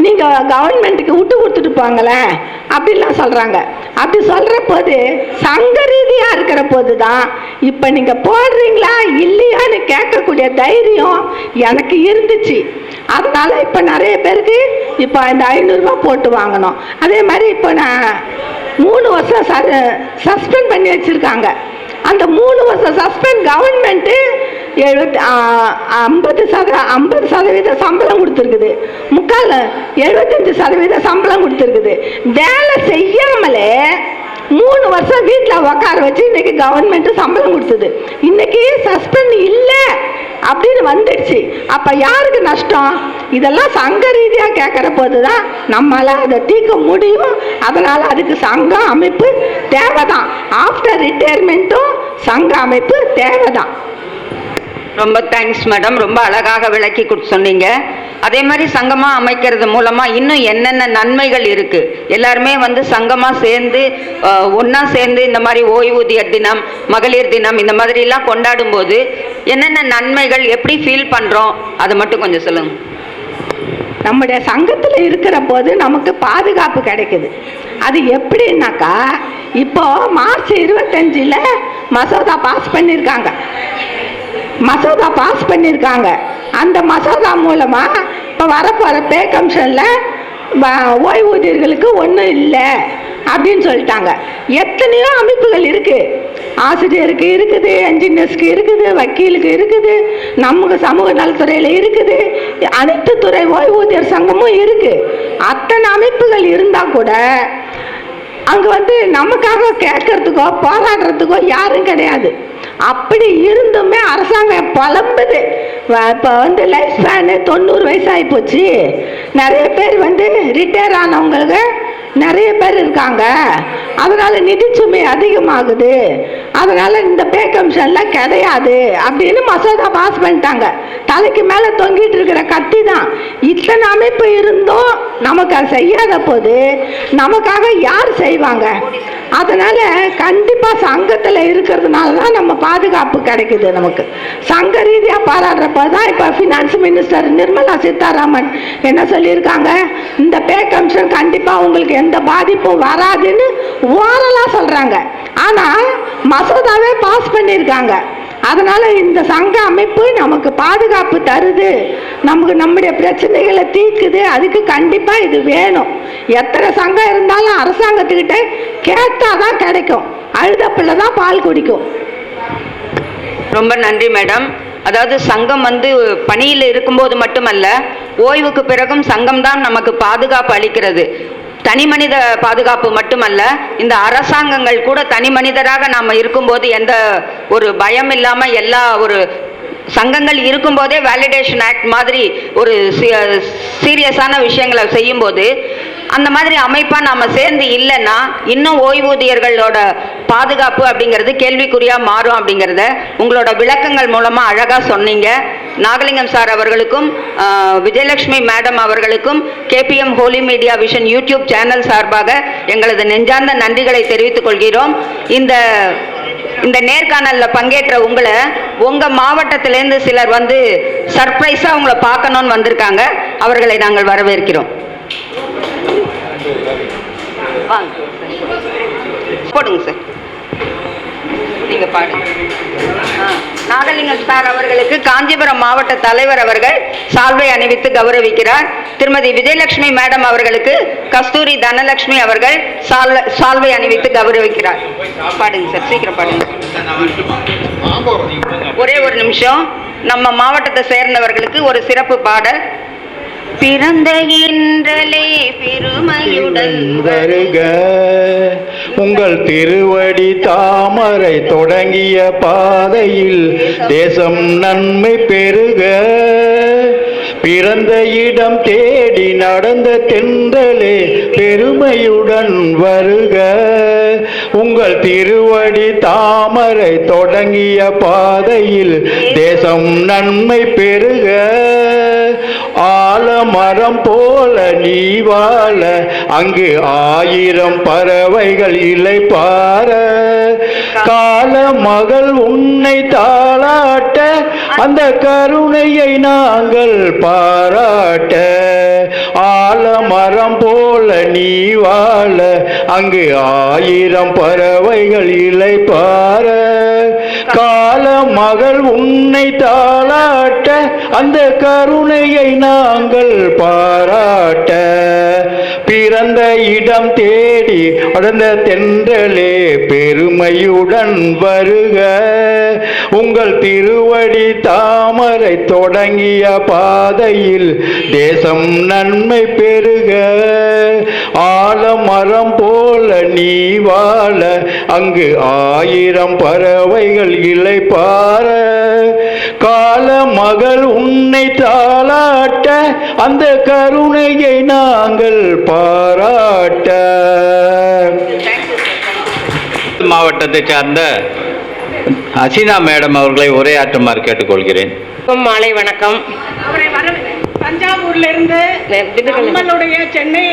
Speaker 2: நீங்கள் கவர்மெண்ட்டுக்கு விட்டு கொடுத்துட்டு போங்களேன் அப்படிலாம் சொல்கிறாங்க. அப்படி சொல்கிற போது சங்க ரீதியாக இருக்கிற போது தான் இப்போ நீங்கள் போடுறீங்களா இல்லையான்னு கேட்கக்கூடிய தைரியம் எனக்கு இருந்துச்சு. அதனால் இப்போ நிறைய பேருக்கு இப்போ இந்த 500 ரூபாய் போட்டு வாங்கணும். அதே மாதிரி இப்போ நான் 3 வருஷம் சஸ்பெண்ட் பண்ணி வச்சுருக்காங்க. அந்த 3 வருஷம் சஸ்பெண்ட் கவர்மெண்ட்டு 50% சம்பளம் கொடுத்துருக்குது, 75% சம்பளம் கொடுத்துருக்குது. வேலை செய்யாமலே 3 வருஷம் வீட்டில் உட்கார வச்சு இன்னைக்கு கவர்மெண்ட் சம்பளம் கொடுத்தது. இன்னைக்கு சஸ்பெண்ட் இல்லை அப்படின்னு வந்துடுச்சு. அப்போ யாருக்கு நஷ்டம்? இதெல்லாம் சங்க ரீதியாக கேட்குற போது தான் நம்மளால் அதை தீர்க்க முடியும். அதனால் அதுக்கு சங்க அமைப்பு தேவைதான். ஆஃப்டர் ரிட்டையர்மெண்ட்டும் சங்க அமைப்பு தேவைதான்.
Speaker 10: ரொம்ப தேங்க்ஸ் மேடம், ரொம்ப அழகாக விளக்கி கொடுத்து சொன்னீங்க. அதே மாதிரி சங்கமாக அமைக்கிறது மூலமாக இன்னும் என்னென்ன நன்மைகள் இருக்குது, எல்லாருமே சங்கமாக சேர்ந்து ஒன்றா சேர்ந்து இந்த மாதிரி ஓய்வூதிய தினம், மகளிர் தினம் இந்த மாதிரிலாம் கொண்டாடும் போது என்னென்ன நன்மைகள், எப்படி ஃபீல் பண்ணுறோம், அதை மட்டும் கொஞ்சம் சொல்லுங்கள்.
Speaker 2: நம்முடைய சங்கத்தில் இருக்கிற போது நமக்கு பாதுகாப்பு கிடைக்குது. அது எப்படின்னாக்கா, இப்போ மார்ச் 25 மசோதா பாஸ் பண்ணியிருக்காங்க. அந்த மசோதா மூலமாக இப்போ வரப்போகிற பே கமிஷனில் ஓய்வூதியர்களுக்கு ஒன்றும் இல்லை அப்படின்னு சொல்லிட்டாங்க. எத்தனையோ அமைப்புகள் இருக்குது, ஆசிரியருக்கு இருக்குது, என்ஜினியர்ஸ்க்கு இருக்குது, வக்கீலுக்கு இருக்குது, நமக்கு சமூக நலத்துறையில் இருக்குது, அனைத்து துறை ஓய்வூதியர் சங்கமும் இருக்குது. அத்தனை அமைப்புகள் இருந்தால் கூட அங்கே நமக்காக கேட்கறதுக்கோ போராடுறதுக்கோ யாரும் கிடையாது. அப்படி இருந்துமே அரசாங்கம் புலம்புது. இப்போ லைஃப் ஸ்பேனு 90 வயசாகி போச்சு, நிறைய பேர் ரிட்டையர் ஆனவங்களுக்கு நிறைய பேர் இருக்காங்க, அதனால நிதிச்சுமை அதிகமாகுது, அதனால இந்த பே கமிஷன்லாம் கிடையாது அப்படின்னு மசோதா பாஸ் பண்ணிட்டாங்க. தலைக்கு மேலே தொங்கிட்டு இருக்கிற கத்தி தான். இத்தனை அமைப்பு இருந்தும் நமக்கு அது செய்யாத போது நமக்காக யார் செய்வாங்க? அதனால கண்டிப்பாக சங்கத்தில் இருக்கிறதுனால தான் நம்ம பாதுகாப்பு கிடைக்குது. நமக்கு சங்க ரீதியாக பாராடுறப்ப தான் இப்போ ஃபினான்ஸ் மினிஸ்டர் நிர்மலா சீதாராமன் என்ன சொல்லியிருக்காங்க, இந்த பே கமிஷன் கண்டிப்பாக உங்களுக்கு எந்த பாதிப்பும் வராதுன்னு ஓரலாக சொல்கிறாங்க. ஆனால் மசோதாவே பாஸ் பண்ணியிருக்காங்க. அதனால இந்த சங்க அமைப்பு நமக்கு பாதுகாப்பு தருது, நம்முடைய பிரச்சனைகளை தீர்க்குது. அதுக்கு கண்டிப்பாக இது வேணும். எத்தனை சங்கம் இருந்தாலும் அரசாங்கத்துக்கிட்ட கேட்டாதான் கிடைக்கும், அழுத பிள்ளை தான் பால் குடிக்கும்.
Speaker 10: ரொம்ப நன்றி மேடம். அதாவது சங்கம் பணியில் இருக்கும்போது மட்டுமல்ல, ஓய்வுக்கு பிறகும் சங்கம் தான் நமக்கு பாதுகாப்பு அளிக்கிறது. தனி மனித பாதுகாப்பு மட்டுமல்ல, இந்த அரசாங்கங்கள் கூட தனி மனிதராக நாம் இருக்கும்போது எந்த ஒரு பயம் இல்லாமல் எல்லா ஒரு சங்கங்கள் இருக்கும்போதே வேலிடேஷன் ஆக்ட் மாதிரி ஒரு சீரியஸான விஷயங்களை செய்யும்போது அந்த மாதிரி அமைப்பாக நாம் சேர்ந்து இல்லைன்னா இன்னும் ஓய்வூதியர்களோட பாதுகாப்பு அப்படிங்கிறது கேள்விக்குறியாக மாறும் அப்படிங்கிறத உங்களோட விளக்கங்கள் மூலமாக அழகாக சொன்னீங்க. நாகலிங்கம் சார் அவர்களுக்கும் விஜயலட்சுமி மேடம் அவர்களுக்கும் KPM holy media vision YouTube channel சார்பாக எங்களது நெஞ்சார்ந்த நன்றிகளை தெரிவித்துக் கொள்கிறோம். இந்த நேர்காணலில் பங்கேற்ற உங்களை உங்கள் மாவட்டத்திலேருந்து சிலர் சர்ப்ரைஸாக உங்களை பார்க்கணுன்னு வந்திருக்காங்க. அவர்களை நாங்கள் வரவேற்கிறோம். போடுங்க சார். நீங்க பாடுங்க. நாகலிங்கம் சார் அவர்களுக்கு காஞ்சிபுரம் மாவட்ட தலைவர் அவர்கள் சால்வை அணிவித்து கௌரவிக்கிறார். திருமதி விஜயலட்சுமி மேடம் அவர்களுக்கு கஸ்தூரி தனலட்சுமி அவர்கள் சால்வை அணிவித்து கௌரவிக்கிறார். பாடுங்க சார், சீக்கிரம் பாடுங்க. ஒரே ஒரு நிமிஷம். நம்ம மாவட்டத்தை சேர்ந்தவர்களுக்கு ஒரு சிறப்பு பாடல். பிறந்த இன்றலே பெருமையுடன்
Speaker 1: வருக, உங்கள் திருவடி தாமரை தொடங்கிய பாதையில் தேசம் நன்மை பெருக. பிறந்த இடம் தேடி நடந்த தென்றலே பெருமையுடன் வருக, உங்கள் திருவடி தாமரை தொடங்கிய பாதையில் தேசம் நன்மை பெருக. ஆலமரம் போல நீ வாழ அங்கு 1000 பறவைகள் இளைப்பார. கால மகள் உன்னை தாளாட்ட அந்த கருணையை நாங்கள் பாராட்ட. ஆலமரம் போல நீ வாழ அங்கு 1000 பறவைகள் இளைப்பார. கால மகள் உன்னை தாளாட்ட அந்த கருணையை நாங்கள் பாராட்ட. பிறந்த இடம் தேடி அடர்ந்த தென்றலே பெருமையுடன் வருக, உங்கள் திருவடி தாமரை தொடங்கிய பாதையில் தேசம் நன்மை பெருக. ஆலமரம் போல நீ வாழ அங்கு 1000 பறவைகள் இளைப்பார. கால மகள் உன்னை தாளாட்ட அந்த கருணையை நாங்கள் பாராட்ட.
Speaker 8: மாவட்டத்தை சார்ந்த ஹசீனா மேடம் அவர்களை உரையாற்றுமாறு கேட்டுக்கொள்கிறேன்.
Speaker 6: மாலை வணக்கம்.
Speaker 7: தஞ்சாவூர்ல இருந்து நம்மளுடைய சென்னை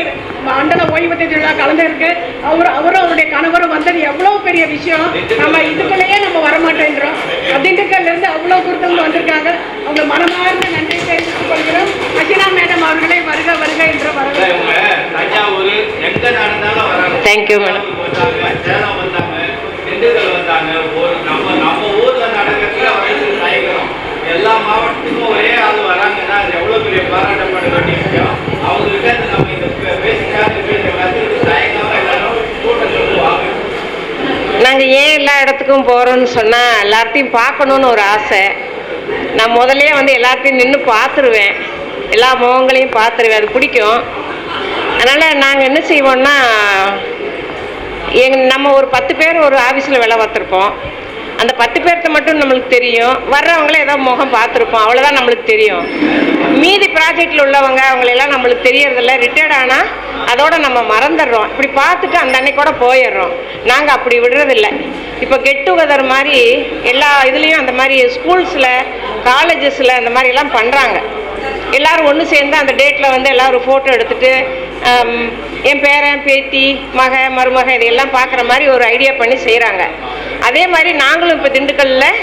Speaker 7: மண்டல ஓய்வூதிய திருவிழா கலந்துருக்கு. அவரும் அவருடைய கணவரும் வந்தது எவ்வளவு பெரிய விஷயம். நம்ம இதுக்குள்ளேயே நம்ம வரமாட்டேங்கிறோம். திண்டுக்கல்ல இருந்து அவ்வளவு கொடுத்தவங்க வந்திருக்காங்க. அவங்க மனமார்ந்த நன்றி தெரிவித்துக் கொள்கிறோம். ஹசீனா மேடம் அவர்களை வருக வருக என்று வரவேற்கிறோம்.
Speaker 6: Thank you madam.
Speaker 8: எல்லா மாவட்டத்துக்கும் ஒரே ஆள் வராங்கன்னா அது எவ்வளோ பெரிய பாராட்டப்பட வேண்டிய விஷயம். அவங்களுக்கு நம்ம இந்த
Speaker 6: நாங்கள் ஏன் எல்லா இடத்துக்கும் போகிறோன்னு சொன்னால் எல்லாத்தையும் பார்க்கணுன்னு ஒரு ஆசை. நான் முதலே எல்லாத்தையும் நின்று பார்த்துருவேன், எல்லா முகங்களையும் பார்த்துருவேன், அது பிடிக்கும். அதனால் நாங்கள் என்ன செய்வோம்னா, நம்ம ஒரு 10 பேர் ஒரு ஆஃபீஸில் வேலை பார்த்துருப்போம். அந்த 10 பேர்த்த மட்டும் நம்மளுக்கு தெரியும். வர்றவங்களே ஏதோ முகம் பார்த்துருப்போம், அவ்வளோதான் நம்மளுக்கு தெரியும். மீதி ப்ராஜெக்டில் உள்ளவங்க அவங்களெல்லாம் நம்மளுக்கு தெரியறதில்ல. ரிட்டையர்ட் ஆனால் அதோட நம்ம மறந்துடுறோம். இப்படி பார்த்துட்டு அந்த அன்னைக்கூட போயிடுறோம். நாங்கள் அப்படி விடுறதில்லை. இப்போ கெட் டுகெதர் மாதிரி எல்லா இதுலேயும் அந்த மாதிரி ஸ்கூல்ஸில் காலேஜஸில் அந்த மாதிரிலாம் பண்ணுறாங்க. எல்லோரும் ஒன்று சேர்ந்து அந்த டேட்டில் எல்லோரும் ஃபோட்டோ எடுத்துகிட்டு என் பேரன் பேத்தி மக மருமக இதையெல்லாம் பார்க்குற மாதிரி ஒரு ஐடியா பண்ணி செய்கிறாங்க. அதே மாதிரி நாங்களும் இப்போ திண்டுக்கல்லில்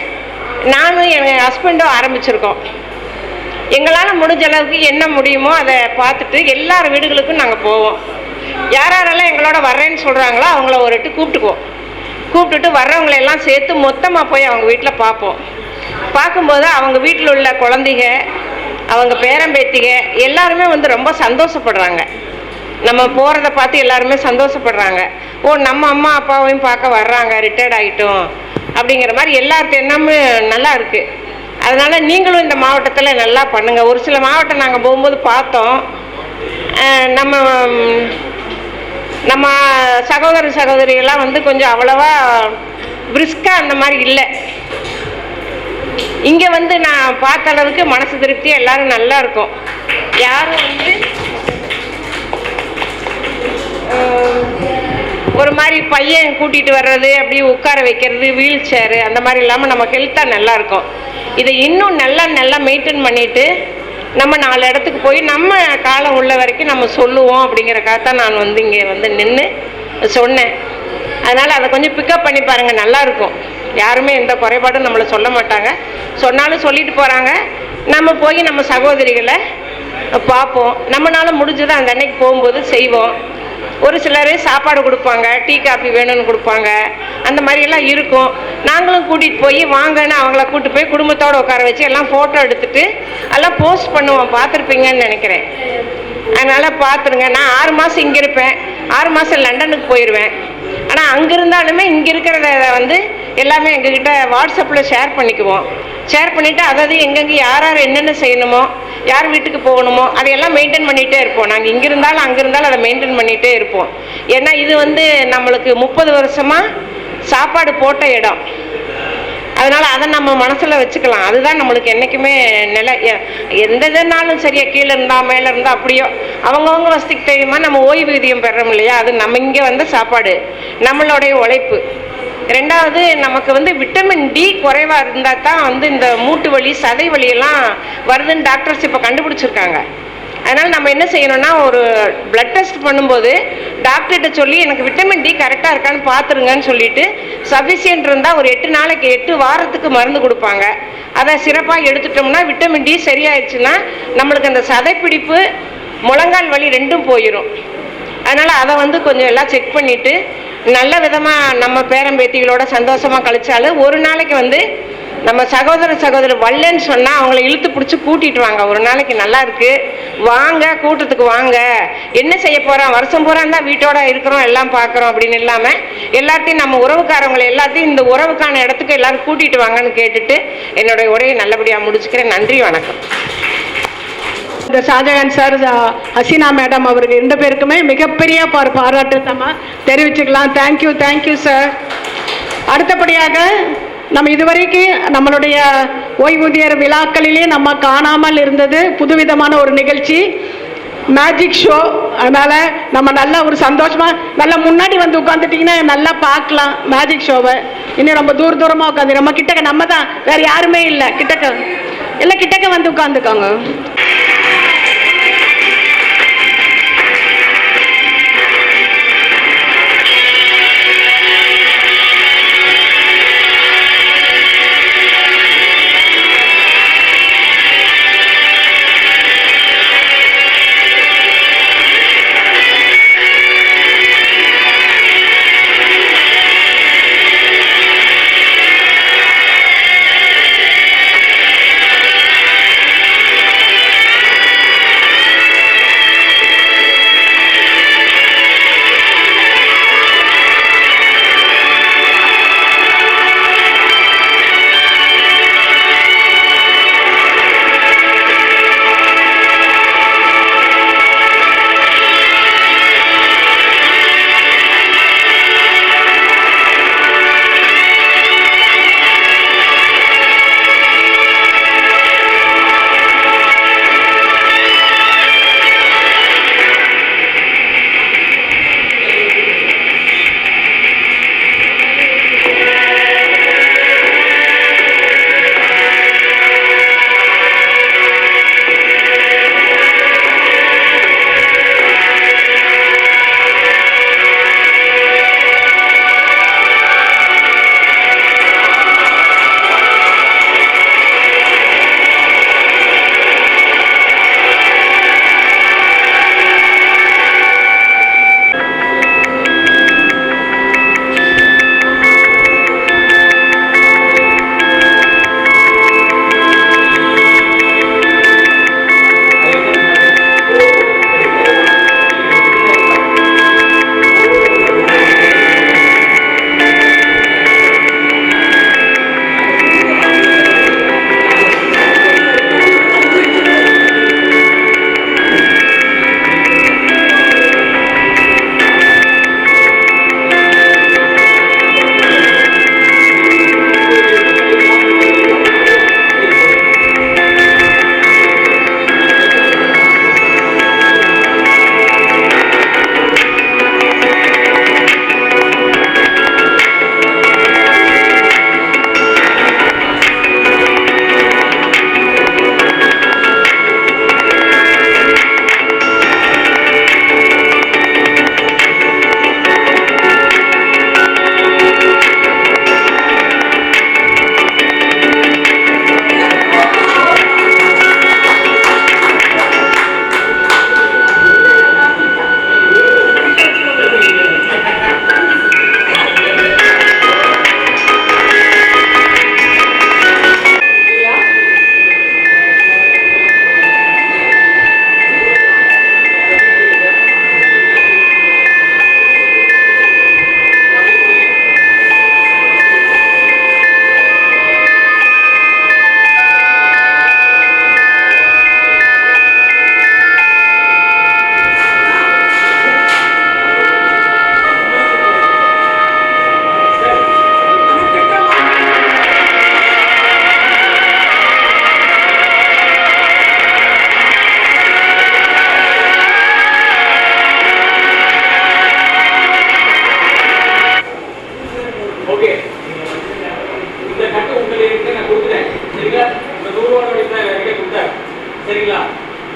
Speaker 6: நானும் என் ஹஸ்பண்டும் ஆரம்பிச்சிருக்கோம். எங்களால் முடிஞ்ச அளவுக்கு என்ன முடியுமோ அதை பார்த்துட்டு எல்லார் வீடுகளுக்கும் நாங்கள் போவோம். யாரெல்லாம் எங்களோட வர்றேன்னு சொல்கிறாங்களோ அவங்கள ஒரு எட்டு கூப்பிட்டுட்டு வர்றவங்களெல்லாம் சேர்த்து மொத்தமாக போய் அவங்க வீட்டில் பார்ப்போம். பார்க்கும்போது அவங்க வீட்டில் உள்ள குழந்தைங்க, அவங்க பேரம்பேத்திக எல்லாருமே ரொம்ப சந்தோஷப்படுறாங்க. நம்ம போகிறத பார்த்து எல்லாருமே சந்தோஷப்படுறாங்க. ஓ, நம்ம அம்மா அப்பாவையும் பார்க்க வர்றாங்க, ரிட்டையர்ட் ஆகிட்டோம் அப்படிங்கிற மாதிரி எல்லாருக்கும் எண்ணமும் நல்லா இருக்குது. அதனால் நீங்களும் இந்த மாவட்டத்தில் நல்லா பண்ணுங்கள். ஒரு சில மாவட்டம் நாங்கள் போகும்போது பார்த்தோம், நம்ம சகோதர சகோதரிகள்லாம் கொஞ்சம் அவ்வளவா பிரிஸ்காக அந்த மாதிரி இல்லை. இங்கே நான் பார்த்த அளவுக்கு மனசு திருப்தியாக எல்லோரும் நல்லா இருக்கும். யாரும் ஒரு மாதிரி பையன் கூட்டிகிட்டு வர்றது, அப்படி உட்கார வைக்கிறது, வீல் சேரு அந்த மாதிரி இல்லாமல் நம்ம ஹெல்த்தாக நல்லா இருக்கும். இதை இன்னும் நல்லா மெயின்டைன் பண்ணிவிட்டு நம்ம 4 இடத்துக்கு போய் நம்ம காலம் உள்ள வரைக்கும் நம்ம சொல்லுவோம் அப்படிங்கிறக்காகத்தான் நான் இங்கே நின்று சொன்னேன். அதனால் அதை கொஞ்சம் பிக்கப் பண்ணி பாருங்கள், நல்லாயிருக்கும். யாருமே எந்த குறைபாடும் நம்மளை சொல்ல மாட்டாங்க. சொன்னாலும் சொல்லிட்டு போகிறாங்க. நம்ம போய் நம்ம சகோதரிகளை பார்ப்போம். நம்மளால் முடிஞ்சதை அந்த அன்னைக்கு போகும்போது செய்வோம். ஒரு சிலர் சாப்பாடு கொடுப்பாங்க, டீ காஃபி வேணும்னு கொடுப்பாங்க, அந்த மாதிரியெல்லாம் இருக்கும். நாங்களும் கூட்டிகிட்டு போய் வாங்கன்னு அவங்கள கூப்பிட்டு போய் குடும்பத்தோடு உட்கார வச்சு எல்லாம் ஃபோட்டோ எடுத்துட்டு எல்லாம் போஸ்ட் பண்ணுவோம். பார்த்துருப்பீங்கன்னு நினைக்கிறேன். அதனால் பார்த்துருங்க. நான் 6 மாதம் இங்கே இருப்பேன், 6 மாதம் லண்டனுக்கு போயிடுவேன். ஆனால் அங்கே இருந்தாலுமே இங்கே இருக்கிறத வந்து எல்லாமே எங்ககிட்ட வாட்ஸ்அப்பில் ஷேர் பண்ணிக்குவோம். ஷேர் பண்ணிவிட்டு அதாவது எங்கெங்கே யார் யார் என்னென்ன செய்யணுமோ, யார் வீட்டுக்கு போகணுமோ அதையெல்லாம் மெயின்டைன் பண்ணிகிட்டே இருப்போம். நாங்கள் இங்கே இருந்தாலும் அங்கே இருந்தாலும் அதை மெயின்டைன் பண்ணிகிட்டே இருப்போம். ஏன்னா இது வந்து நம்மளுக்கு 30 வருஷமாக சாப்பாடு போட்ட இடம். அதனால் அதை நம்ம மனசில் வச்சுக்கலாம். அதுதான் நம்மளுக்கு என்றைக்குமே எந்த இதுனாலும் சரியா, கீழே இருந்தால் மேலே இருந்தால் அப்படியோ அவங்கவுங்க வசதிக்கு தெரியுமா நம்ம ஓய்வூதியம் பெறோம் இல்லையா, அது நம்ம இங்கே வந்த சாப்பாடு, நம்மளுடைய உழைப்பு. ரெண்டாவது, நமக்கு வந்து விட்டமின் டி குறைவாக இருந்தால் தான் வந்து இந்த மூட்டு வலி, சதை வலியெல்லாம் வருதுன்னு டாக்டர்ஸ் இப்போ கண்டுபிடிச்சிருக்காங்க. அதனால் நம்ம என்ன செய்யணும்னா, ஒரு பிளட் டெஸ்ட் பண்ணும்போது டாக்டர்கிட்ட சொல்லி எனக்கு விட்டமின் டி கரெக்டாக இருக்கான்னு பார்த்துருங்கன்னு சொல்லிட்டு, சஃபிஷியன்ட் இருந்தால் ஒரு 8 நாளைக்கு 8 வாரத்துக்கு மருந்து கொடுப்பாங்க. அதை சிறப்பாக எடுத்துட்டோம்னா விட்டமின் டி சரியாயிடுச்சுன்னா நம்மளுக்கு அந்த சதைப்பிடிப்பு, முழங்கால் வலி ரெண்டும் போயிடும். அதனால் அதை வந்து கொஞ்சம் எல்லாம் செக் பண்ணிவிட்டு நல்ல விதமாக நம்ம பேரம்பேத்திகளோட சந்தோஷமாக கழிச்சாலும், ஒரு நாளைக்கு வந்து நம்ம சகோதரர் வரலன்னு சொன்னால் அவங்கள இழுத்து பிடிச்சி கூட்டிகிட்டு வாங்க. ஒரு நாளைக்கு நல்லா இருக்குது, வாங்க கூட்டத்துக்கு வாங்க, என்ன செய்ய போகிறோம், வருஷம் பூரா தான் வீட்டோட இருக்கிறோம், எல்லாம் பார்க்குறோம் அப்படின்னு இல்லாமல் எல்லாத்தையும் நம்ம உறவுக்காரவங்களை எல்லாத்தையும் இந்த உறவுக்கான இடத்துக்கு எல்லோரும் கூட்டிகிட்டு வாங்கன்னு கேட்டுட்டு என்னுடைய உரையை நல்லபடியாக முடிச்சுக்கிறேன். நன்றி, வணக்கம்.
Speaker 7: இந்த ஷாஜகான் சார், ஹசீனா மேடம் அவர்கள் 2 பேருக்குமே மிகப்பெரிய பாராட்டு நம்ம தெரிவிச்சுக்கலாம். Thank you sir. அடுத்தபடியாக நம்ம இதுவரைக்கும் நம்மளுடைய ஓய்வூதியர் விழாக்களிலே நம்ம காணாமல் இருந்தது புதுவிதமான ஒரு நிகழ்ச்சி, மேஜிக் ஷோ. அதனால் நம்ம நல்லா ஒரு சந்தோஷமாக நல்லா முன்னாடி வந்து உட்காந்துட்டிங்கன்னா நல்லா பார்க்கலாம் மேஜிக் ஷோவை. இன்னும் ரொம்ப தூரமாக உட்காந்து நம்ம கிட்டக்க, நம்ம தான், வேறு யாருமே இல்லை, கிட்டக்க வந்து உட்காந்துக்கோங்க.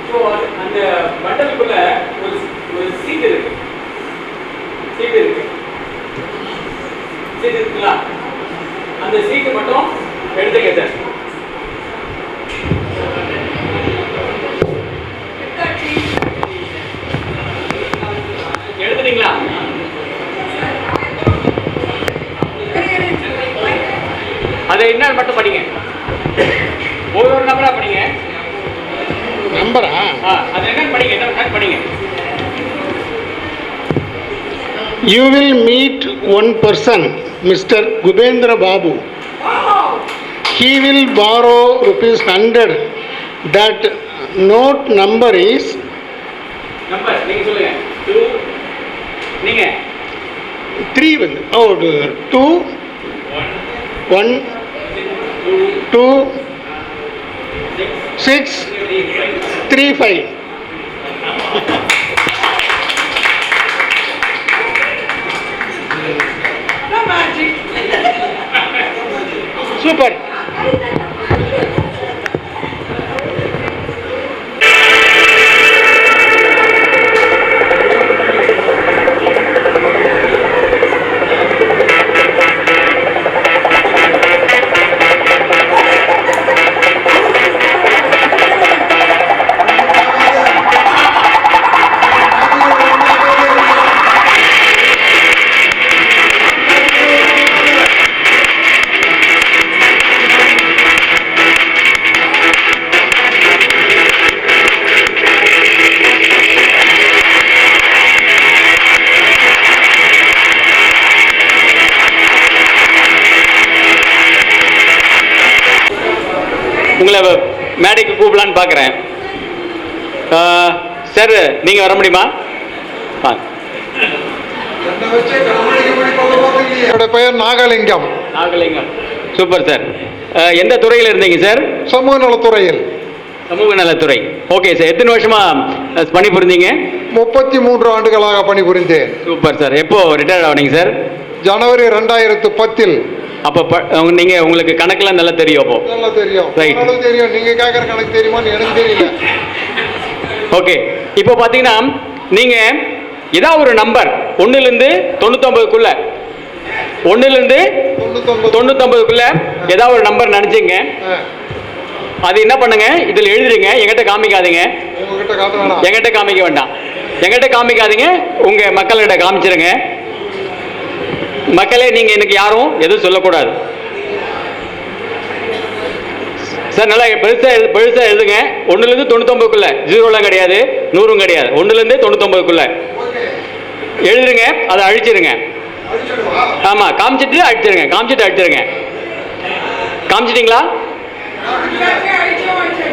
Speaker 8: ஸோ அந்த பண்டலுக்குள்ள ஒரு சீட் இருக்கு. சீட் இருக்குங்களா? அந்த சீட்டு மட்டும் எடுத்துக்க சார். எடுத்துட்டீங்களா? அதை என்ன மட்டும் படிங்க. ஒரு நம்பரா படிங்க.
Speaker 9: நம்பரா?
Speaker 8: அது என்ன படிங்க, என்ன படிங்க.
Speaker 9: You will meet one person, Mr. Gubendra Babu. He will borrow ₹100. That note number is
Speaker 8: number நீங்க சொல்லுங்க. 2 நீங்க
Speaker 9: 3 வந்து 2 1 2 6 3 5. சூப்பர்.
Speaker 8: உங்களை மேடைக்கு கூப்பிடலான்னு பார்க்குறேன். சார் நீங்கள் வர முடியுமா?
Speaker 9: என்னோட பெயர் நாகலிங்கம்.
Speaker 8: Nagalingam, super sir. எந்த துறையில் இருந்தீங்க சார்?
Speaker 9: சமூக நலத்துறையில்.
Speaker 8: சமூக நலத்துறை, ஓகே சார். எத்தனை வருஷமா பணிபுரிந்தீங்க?
Speaker 9: 33 ஆண்டுகளாக பணிபுரிந்தேன்.
Speaker 8: Super sir. எப்போ ரிட்டையர்ட் ஆனீங்க சார்?
Speaker 9: ஜனவரி 2010.
Speaker 8: அப்போ நீங்கள் உங்களுக்கு கணக்கெல்லாம் நல்லா தெரியும்? அப்போ
Speaker 9: நல்லா தெரியும்.
Speaker 8: ரைட்,
Speaker 9: தெரியும். நீங்கள் கேட்குற கணக்கு தெரியுமான்னு எனக்கு தெரியல.
Speaker 8: ஓகே. இப்போ பார்த்தீங்கன்னா நீங்கள் ஏதாவது ஒரு நம்பர் 1லேருந்து 99க்குள்ள 1லேருந்து 99க்குள்ள ஏதாவது ஒரு நம்பர் நினச்சிங்க. அது என்ன பண்ணுங்க, இதில் எழுதுறீங்க. எங்கிட்ட காமிக்காதீங்க. எங்கிட்ட காமிக்க வேண்டாம். எங்கிட்ட காமிக்காதீங்க. உங்கள் மக்கள்கிட்ட காமிச்சிருங்க. மக்களே, நீங்கள் எனக்கு யாரும் எதுவும் சொல்லக்கூடாது சார். நல்லா பெருசாக எழுதுங்க. 1லேருந்து 99க்குள்ள, 0லாம் கிடையாது, 100ம் கிடையாது. 1லேருந்து 99க்குள்ள எழுதுருங்க. அதை அழிச்சிருங்க. ஆமாம், காமிச்சிட்டு அழிச்சிருங்க. காமிச்சிட்டிங்களா?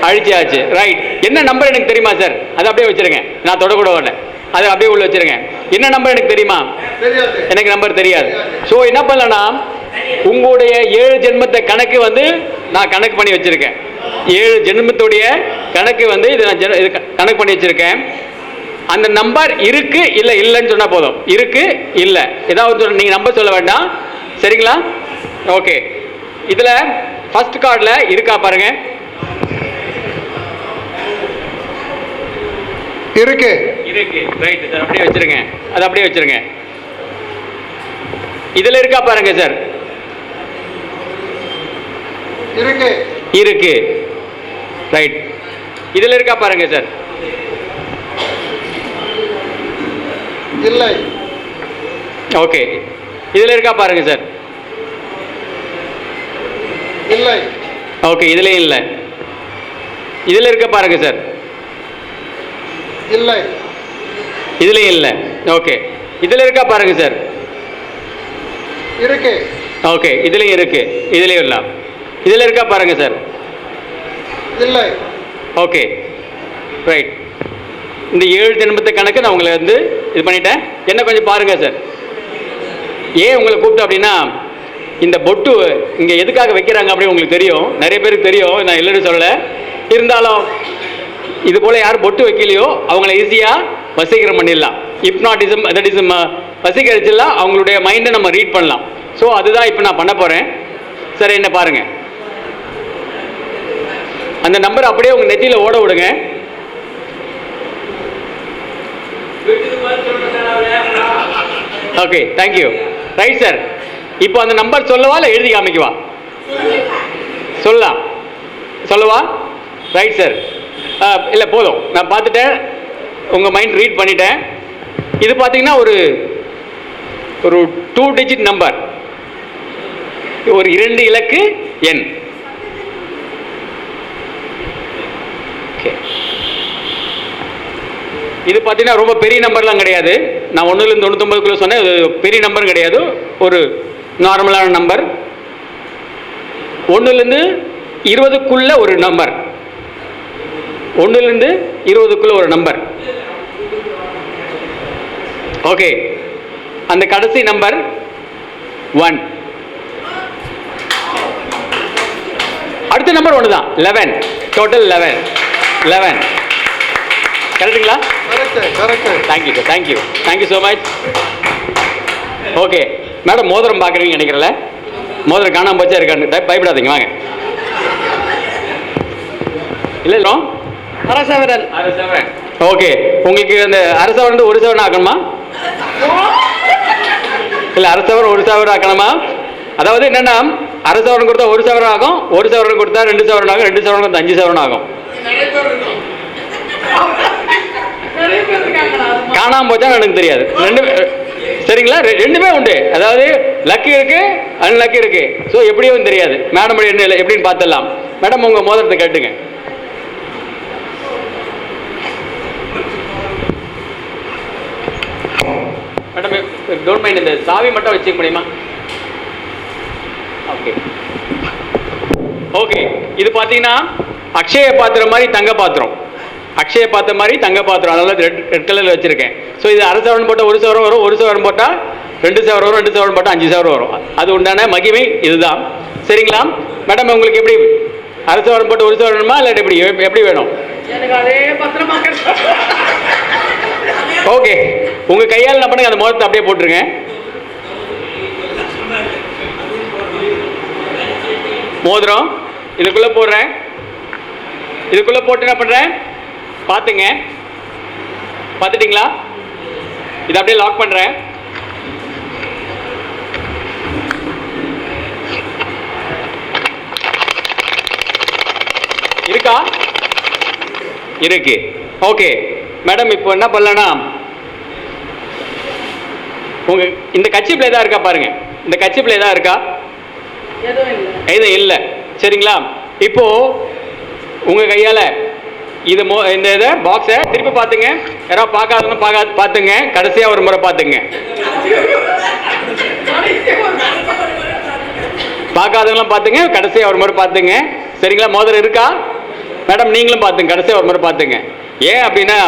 Speaker 8: அழிச்சாச்சு. ரைட். என்ன நம்பர் எனக்கு தெரியுமா சார்? அதை அப்படியே வச்சிருங்க. நான் தொடக்கூட வரல. அதை அப்படியே உள்ள வச்சிருங்க. என்ன நம்பர் எனக்கு தெரியுமா? எனக்கு நம்பர் தெரியாது. ஸோ என்ன பண்ணலன்னா, உங்களுடைய 7 ஜென்மத்தை கணக்கு நான் கணக்கு பண்ணி வச்சிருக்கேன். 7 ஜென்மத்துடைய கணக்கு இதை நான் கணக்கு பண்ணி வச்சிருக்கேன். அந்த நம்பர் இருக்கு இல்லை இல்லைன்னு சொன்னா போதும். இருக்கு இல்லை ஏதாவது நீங்க நம்பர் சொல்ல வேண்டாம், சரிங்களா? ஓகே. இதுல ஃபர்ஸ்ட் கார்டுல இருக்கா பாருங்க.
Speaker 9: இருக்கு.
Speaker 8: Right sir. அப்படியே வச்சிருங்க. அதை அப்படியே வச்சிருங்க. இதுல இருக்கா பாருங்க சார். இருக்கு. ரைட். இதுல இருக்கா பாருங்க சார்.
Speaker 9: இல்லை.
Speaker 8: ஓகே. இதுல இருக்கா பாருங்க சார்.
Speaker 9: இல்லை.
Speaker 8: ஓகே. இதுலயும் இல்லை. இதுல இருக்க பாருங்க சார்.
Speaker 9: இல்லை.
Speaker 8: இதுலயும் இல்லை. ஓகே. இதுல இருக்கா பாருங்க சார்.
Speaker 9: இருக்கு.
Speaker 8: ஓகே. இதுலயும் இருக்கு. இதுலயும் இல்லை. இதுல இருக்கா பாருங்க சார்.
Speaker 9: இல்லை.
Speaker 8: ஓகே. ரைட். இந்த 7 ஜென்மத்தை கணக்கு நான் உங்களை இது பண்ணிட்டேன். என்ன கொஞ்சம் பாருங்க சார். ஏன் உங்களை கூப்பிட்டு அப்படின்னா, இந்த பொட்டு இங்கே எதுக்காக வைக்கிறாங்க அப்படின்னு உங்களுக்கு தெரியும். நிறைய பேருக்கு தெரியும், நான் இல்லைன்னு சொல்லலை. இருந்தாலும் இது போல் யார் பொட்டு வைக்கலையோ அவங்கள ஈஸியாக வசீகரம் பண்ணிடலாம். ஹிப்னாட்டிசம், தட்டிசம் வசீகரிச்சிடலாம். அவங்களுடைய மைண்டை நம்ம ரீட் பண்ணலாம். ஸோ அதுதான் இப்போ நான் பண்ண போகிறேன். சரி, என்ன பாருங்கள். அந்த நம்பர் அப்படியே உங்கள் நெத்தியில் ஓட விடுங்க. Okay, thank you. Right sir. இப்போ அந்த நம்பர் சொல்லவா இல்லை எழுதி காமிக்குவா? சொல்லலாம். சொல்லவா? Right sir. இல்லை போதும், நான் பார்த்துட்டேன், உங்கள் மைண்ட் ரீட் பண்ணிட்டேன். இது பார்த்தீங்கன்னா ஒரு 2 டிஜிட் நம்பர், ஒரு 2 இலக்கு எண். இது பார்த்தீங்கன்னா ரொம்ப பெரிய நம்பர்லாம் கிடையாது. நான் 1லேருந்து 99க்குள்ள சொன்னேன். இது பெரிய நம்பர் கிடையாது, ஒரு நார்மலான நம்பர். 1லேருந்து 20க்குள்ள ஒரு நம்பர். 1லேருந்து 20க்குள்ள ஒரு நம்பர். ஓகே, அந்த கடைசி நம்பர் 1. அடுத்த நம்பர் 1 தான், 11. டோட்டல் 11. கரெக்டுங்களா? Thank you sir, thank you so much. Okay madam, மோதிரம் பார்க்குறீங்கன்னு நினைக்கிறல. மோதிரம் காணாமல் போச்சா இருக்கான்னு பயப்படாதீங்க, வாங்க. இல்லை இல்லை,
Speaker 7: அரசவரன்.
Speaker 8: ஓகே, உங்களுக்கு அந்த அரசவரன் 1 சவரன் ஆக்கணுமா? இல்லை, அரசவரன் 1 சவரன் ஆக்கணுமா? அதாவது என்னன்னா, அரசவரன் கொடுத்தா 1 சவரன் ஆகும், 1 சவரன் கொடுத்தா 2 சவரன் ஆகும், 2 சவரன் கொடுத்தா 5 சவரன் ஆகும். காணாம போச்சா எனக்கு தெரியாது. சரிங்களா? 2மே உண்டு. அதாவது லக்கு இருக்கு, அன்லக்கு இருக்கு. ஸோ எப்படியும் தெரியாது. மேடம் என்ன எப்படின்னு பார்த்துடலாம். மேடம், உங்க மோதிரத்தை கேட்டுங்க. மேடம், டோன்ட் மைண்ட், இந்த சாவி மட்டும் வச்சுக்க முடியுமா? Okay okay. இது பார்த்தீங்கன்னா அக்ஷய பாத்திரம் மாதிரி தங்க பாத்திரம். அக்ஷய பாத்திரம் மாதிரி தங்க பாத்திரம், அதனால ரெட் கலரில் வச்சுருக்கேன். ஸோ இது அரை சவரன் போட்டால் 1 சவரன் வரும், 1 சவரன் போட்டால் 2 சவரன் வரும், 2 சவரன் போட்டால் 5 சவரன் வரும். அது உண்டான மகிமை இதுதான். சரிங்களா மேடம்? உங்களுக்கு எப்படி அரை சவரன் போட்டு 1 சவரன் வேணுமா, இல்லை எப்படி வேணும்? ஓகே, உங்கள் கையால் என்ன பண்ணுங்க, அந்த மோதிரத்தை அப்படியே போட்டுருங்க. மோதிரம் இதுக்குள்ளே போடுறேன். இதுக்குள்ளே போட்டு என்ன பண்ணுறேன் பார்த்துங்க. பார்த்துட்டிங்களா? இதை அப்படியே லாக் பண்ணுறேன். இருக்கா? இருக்கு. ஓகே மேடம், இப்போ என்ன பண்ணலன்னா, உங்க இந்த கச்சிப்பில் ஏதா இருக்கா பாருங்க. இந்த கச்சிப்பில் ஏதா இருக்கா? எதுவும் இல்லை. சரிங்களா? இப்போ உங்க கையால இது இந்த இதை பாக்ஸை திருப்பி பார்த்துங்க. யாராவது பார்க்காதவங்க பார்த்துங்க. கடைசியா ஒரு முறை பார்த்துங்க. பார்க்காதவங்களும் பார்த்துங்க, கடைசியா ஒரு முறை பார்த்துங்க. சரிங்களா? மோதிரம் இருக்கா? மேடம், நீங்களும் பார்த்துங்க, கடைசியா ஒரு முறை பார்த்துங்க. ஏன் அப்படின்னா,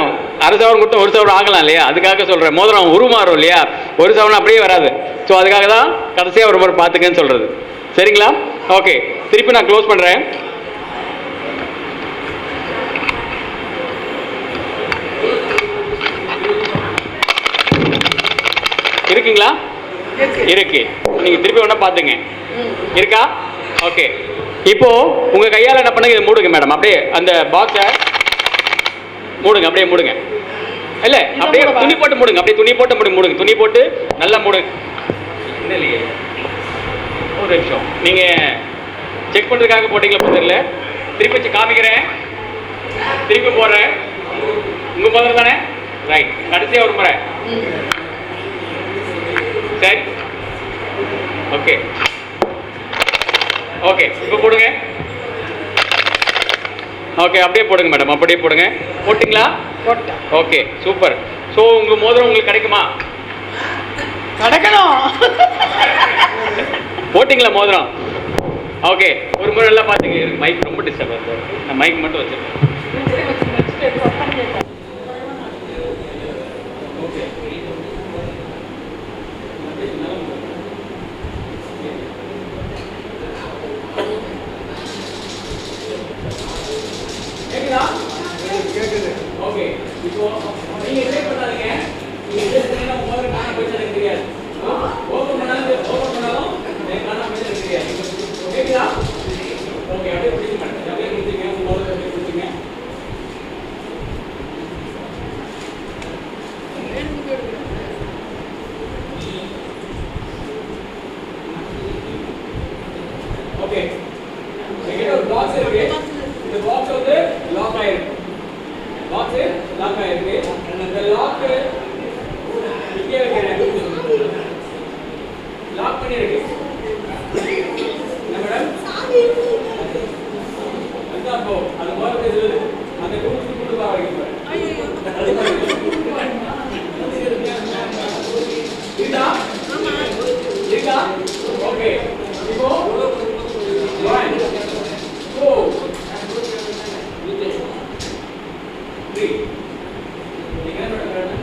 Speaker 8: அரை சவரன் கொடுத்தா 1 சவரன் ஆகலாம் இல்லையா? அதுக்காக சொல்றேன். மோதிரம் உருமாறும் இல்லையா? 1 சவரன் அப்படியே வராது. ஸோ அதுக்காக தான் கடைசியா ஒரு முறை பார்த்துங்கன்னு சொல்றது. சரிங்களா? ஓகே, திருப்பி நான் க்ளோஸ் பண்றேன். இருக்குங்களா? இருக்கு. நீங்க திருப்பி ஒண்ணா பாத்துங்க. இருக்கா? ஓகே. இப்போ உங்க கையால என்ன பண்ணுங்க, இதை மூடுங்க மேடம். அப்படியே அந்த பாக்ஸை மூடுங்க, அப்படியே மூடுங்க. இல்ல, அப்படியே துணி போட்டு மூடுங்க. அப்படியே துணி போட்டு மூடுங்க. துணி போட்டு நல்லா மூடுங்க. இல்லையே, ஒரு நிமிஷம். நீங்க செக் பண்றதுக்காக போட்டீங்களா தெரியல. திருப்பி வச்சு காமிக்கிறேன். திருப்பி போடுறேன். உங்க மோதிரம் தானே? ரைட். கடைசியா ஒரு முறை. சரி, ஓகே ஓகே. இப்போ போடுங்க. ஓகே, அப்படியே போடுங்க மேடம். அப்படியே போடுங்க. போட்டிங்களா? Okay, super. ஸோ உங்க மோதிரம் உங்களுக்கு கிடைக்குமா?
Speaker 7: கிடைக்கணும்.
Speaker 8: போட்டிங்களா மோதிரம்? ஓகே, ஒரு முறை எல்லாம் பார்த்துங்க. மைக் ரொம்ப டிஸ்டர்ப் ஆகுது. நான் மைக் மட்டும் வச்சிருக்கேன். ஓகே, இப்போ நீங்க ட்ரை பண்ணாதீங்க. நீங்க ட்ரை பண்ணா மோதிரம் காணாம போச்சு எனக்கு தெரியாது. ஓபன் பண்ணாலும் எனக்கு காணாம போச்சு எனக்கு தெரியாது. ஓகேங்களா? ஓகே, அப்படியே பிடிச்சு பண்ணுங்க. அப்படியே பிடிச்சிங்க. மோதிரம் அப்படியே பிடிச்சிங்க. பாக்ஸ் இருக்கு, இந்த பாக்ஸ் வந்து லாக் ஆயிருக்கு. பாக்ஸ் லாக் ஆயிருக்கு. இந்த லாக் இங்கே வைக்கிறேன். லாக் பண்ணிருக்கு. என்ன மேடம்? அதான் போ. அது மாதிரி சொல்லுது. அந்த கூட்டு பா வைக்கிறேன். இருக்கா? இருக்கா? ஓகே. இப்போ 1 2 3 நீங்க என்ன பண்றீங்க?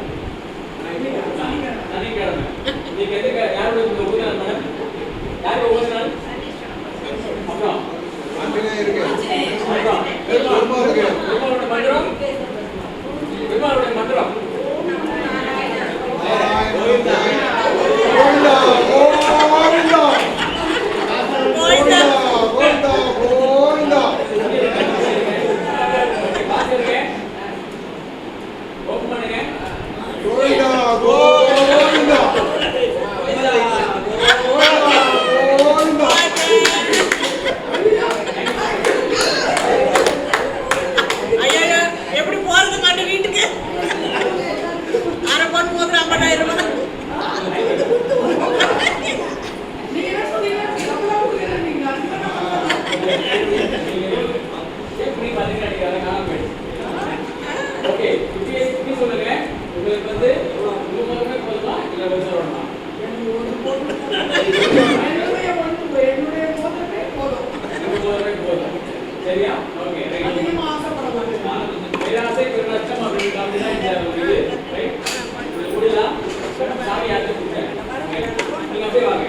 Speaker 8: நான் கேக்குறேன். நீங்க எதுக்கு யாரோட ஊதுறாங்க மேடம்? யாரோட ஊதுறாங்க? அப்புறம்
Speaker 9: அங்கனே இருக்கு.
Speaker 8: அப்புறம் பெருமாளோட மந்திரம். பெருமாளோட மந்திரம்.
Speaker 9: கோவிந்தா கோவிந்தா கோவிந்தா கோவிந்தா கோவிந்தா கோவிந்தா.
Speaker 8: பாஸ் இருக்கு. ஓபன் பண்ணுங்க.
Speaker 9: கோவிந்தா கோவிந்தா கோவிந்தா.
Speaker 11: ஐயா எப்படி போறது மாட்டேன் வீட்டுக்கு அரை பொண்ணு போதும் 50,000 ரூபாய்.
Speaker 8: எப்படி பாத்தீங்கன்னா நீங்க அதை காணாம போயிடுச்சு. ஓகே, இப்படி சொல்லுங்க. உங்களுக்கு வந்து ஒரு மொத்தமே போதுமா இல்ல கொஞ்சம் வரணுமா? போதும். சரியா? Okay, right. பேராசை பெருநஷ்டம் அப்படின்னா இந்த இது ரைட். முடியல. சாமி யாருக்கு கொடுங்க. நீங்க அப்படியே வாங்க.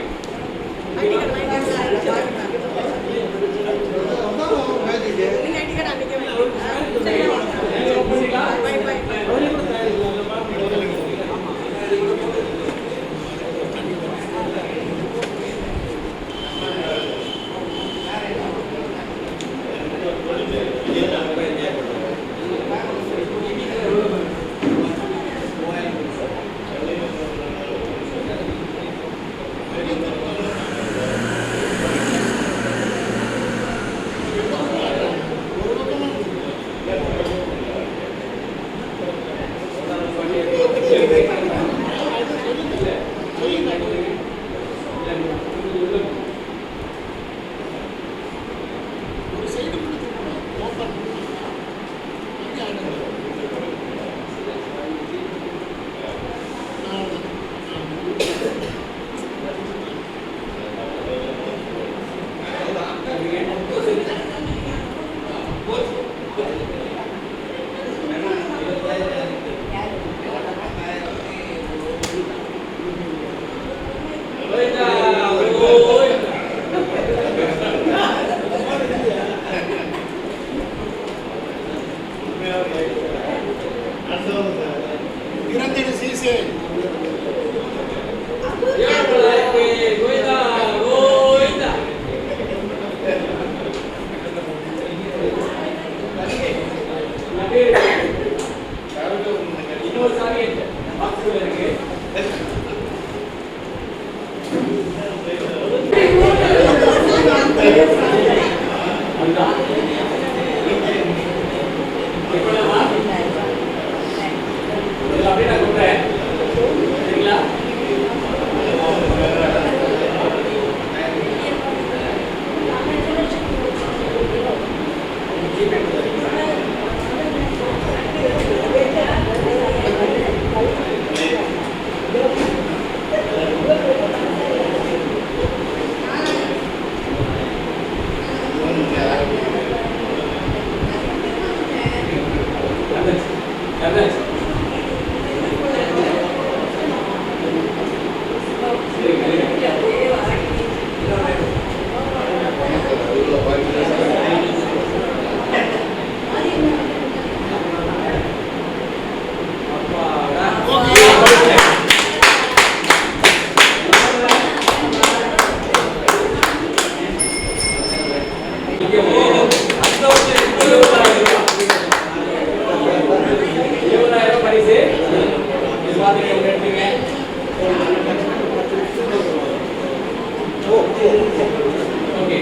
Speaker 8: ஓகே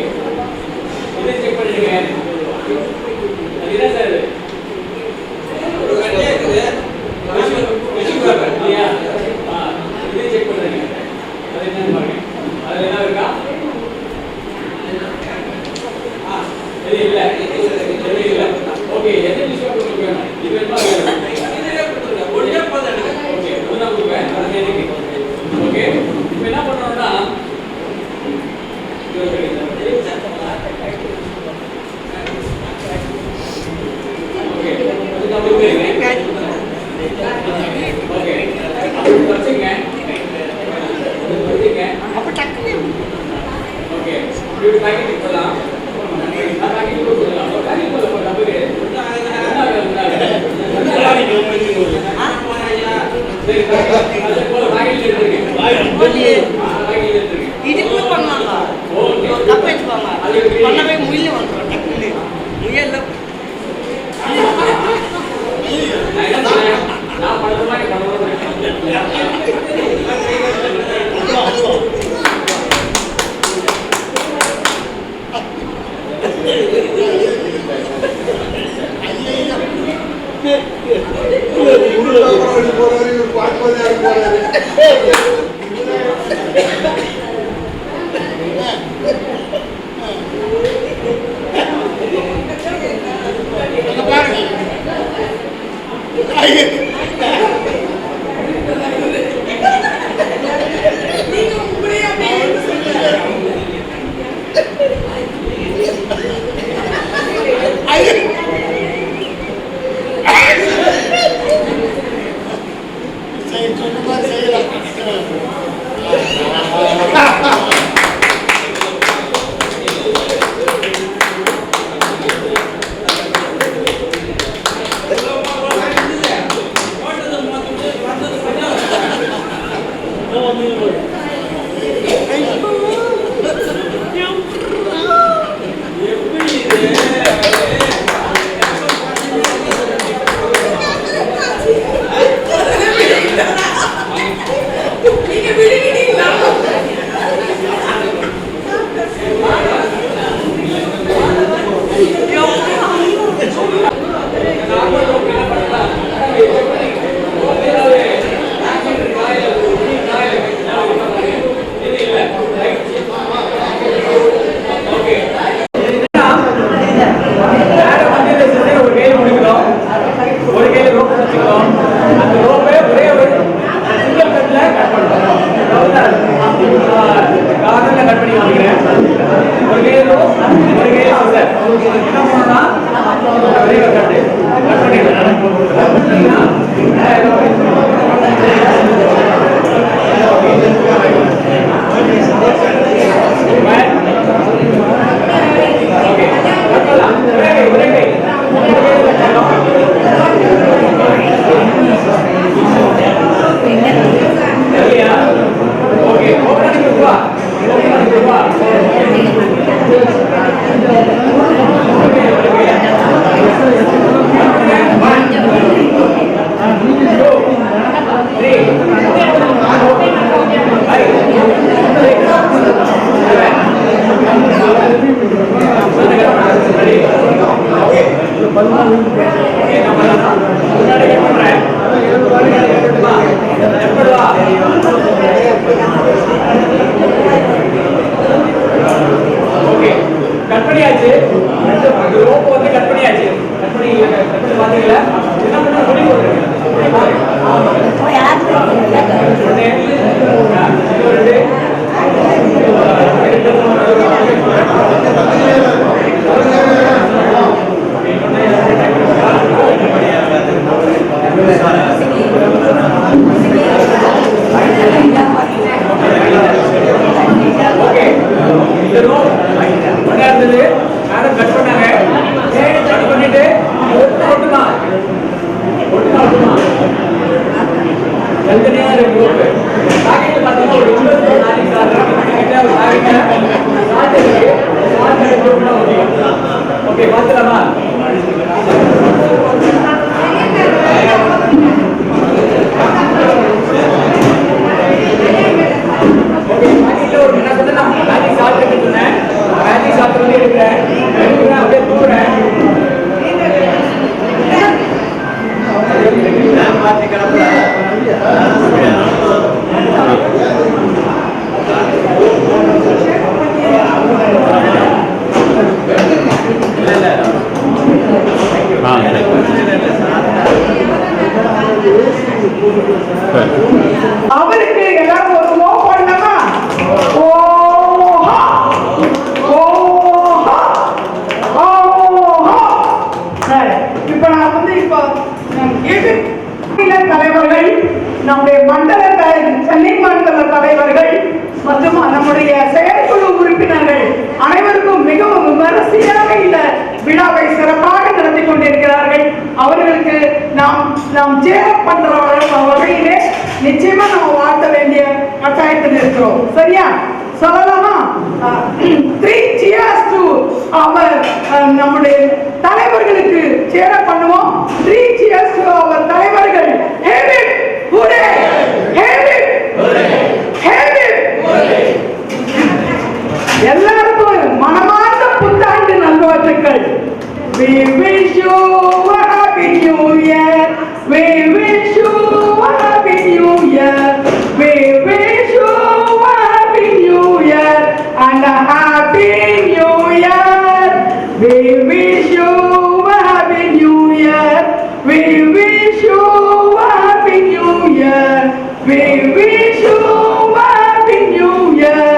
Speaker 8: இதை செக் பண்ணிடுங்க. ஓகே எத்தனை டிஷர்ட் உங்களுக்கு வேணும்? இது வேணுமா? ஒண்ணே போதும். ஓகே ஒண்ணா கொடுப்பேன். அது எனக்கு. ஓகே இப்போ என்ன பண்றோம்னா
Speaker 11: இதுக்குள்ள பண்ணுவாங்க கப் வச்சுப்பாங்க பண்ணவே முயல் வந்துடும் டக்குன்னு முயல்ல
Speaker 8: நான் பண்ற மாதிரி பண்ணுவேன். இருந்தது மேடம் கட்
Speaker 7: அவருக்கு எல்லாரும் ஒரு ஓ பண்ணமா ஓஹா ஓஹா ஓஹா. சரி, இப்ப நான் வந்து தலைவர்கள், நம்முடைய மண்டல சென்னை மண்டல தலைவர்கள் மற்றும் நம்முடைய செயற்குழு உறுப்பினர்கள் அனைவருக்கும் மிகவும் விமரிசையாக இந்த விழாவை சிறப்பாக நடத்தி கொண்டிருக்கிறார்கள். அவர்களுக்கு நாம் சேர் பண்ற வகையிலே நிச்சயமா நம்ம வாழ்த்த வேண்டிய கட்டாயத்தில் இருக்கிறோம். சரியா சொல்லலாமா? 3 cheers to our நம்முடைய தலைவர்களுக்கு சேர பண்ணுவோம். 3 cheers to our தலைவர்கள். Have it hooray, have it have it. எல்லாருக்கும் மனமார்ந்த புத்தாண்டு நல்வாழ்த்துக்கள். We wish you a happy new year. We wish you a happy new year. We wish you a happy new year and a happy new year. We wish you a happy new year. We wish you a happy new year. We wish you a happy new year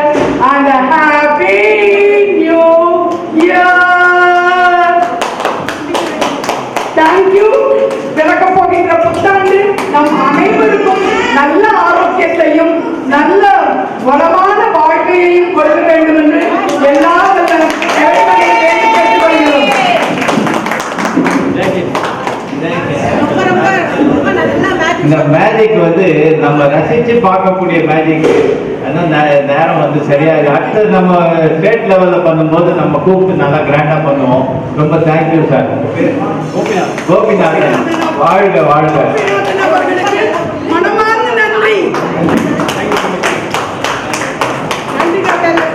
Speaker 7: and a happy new year. Thank you. பிறக்க போகின்ற புத்தாண்டு நம் அனைவருக்கும் நல்ல ஆரோக்கியத்தையும் நல்ல வளமான வாழ்க்கையையும் கொடுக்க வேண்டும் என்று எல்லா
Speaker 12: இந்த மேஜிக் வந்து நம்ம ரசிச்சு பார்க்கக்கூடிய மேஜிக். நேரம் வந்து சரியாக அடுத்தது நம்ம ஸ்டேட் லெவலில் பண்ணும்போது நம்ம கூப்பிட்டு நல்லா கிராண்டா பண்ணுவோம். ரொம்ப தேங்க்யூ சார். கோபிநாதன் வாழ்க வாழ்க.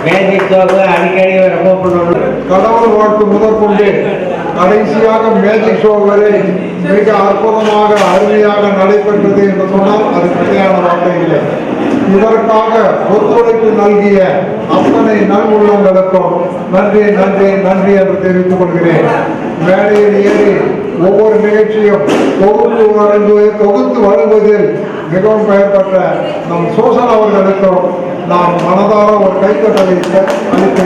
Speaker 12: மேஜிக் ஷோக்கு அடிக்கடி ரொம்ப
Speaker 9: கடவுள் வாழ்த்து முதற்கொண்டு கடைசியாக மேஜிக் ஷோ வரை மிக அற்புதமாக அருமையாக நடைபெற்றது என்று சொன்னால் அது சரியான வார்த்தை இல்லை. இதற்காக ஒத்துழைப்பு நல்கிய அத்தனை நல் உள்ளங்களுக்கும் நன்றி நன்றி நன்றி என்று தெரிவித்துக் கொள்கிறேன். மேடையில் ஏறி ஒவ்வொரு நிகழ்ச்சியும் தொகுத்து வழங்குவதில் மிகவும் பெயர் பெற்ற நம் சோசன் அவர்களுக்கும் நாம் மனதார ஒரு கைத்தட்டலை அளித்து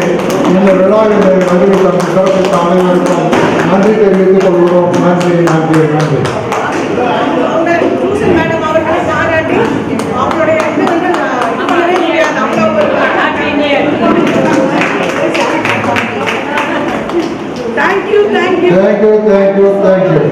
Speaker 9: இந்த விழாவில் நன்றி தந்து சிறப்பித்த அனைவருக்கும் நன்றி தெரிவித்துக் கொள்கிறோம். நன்றி நன்றி நன்றி.
Speaker 7: Thank you, thank you.
Speaker 9: Thank you, thank you, thank you.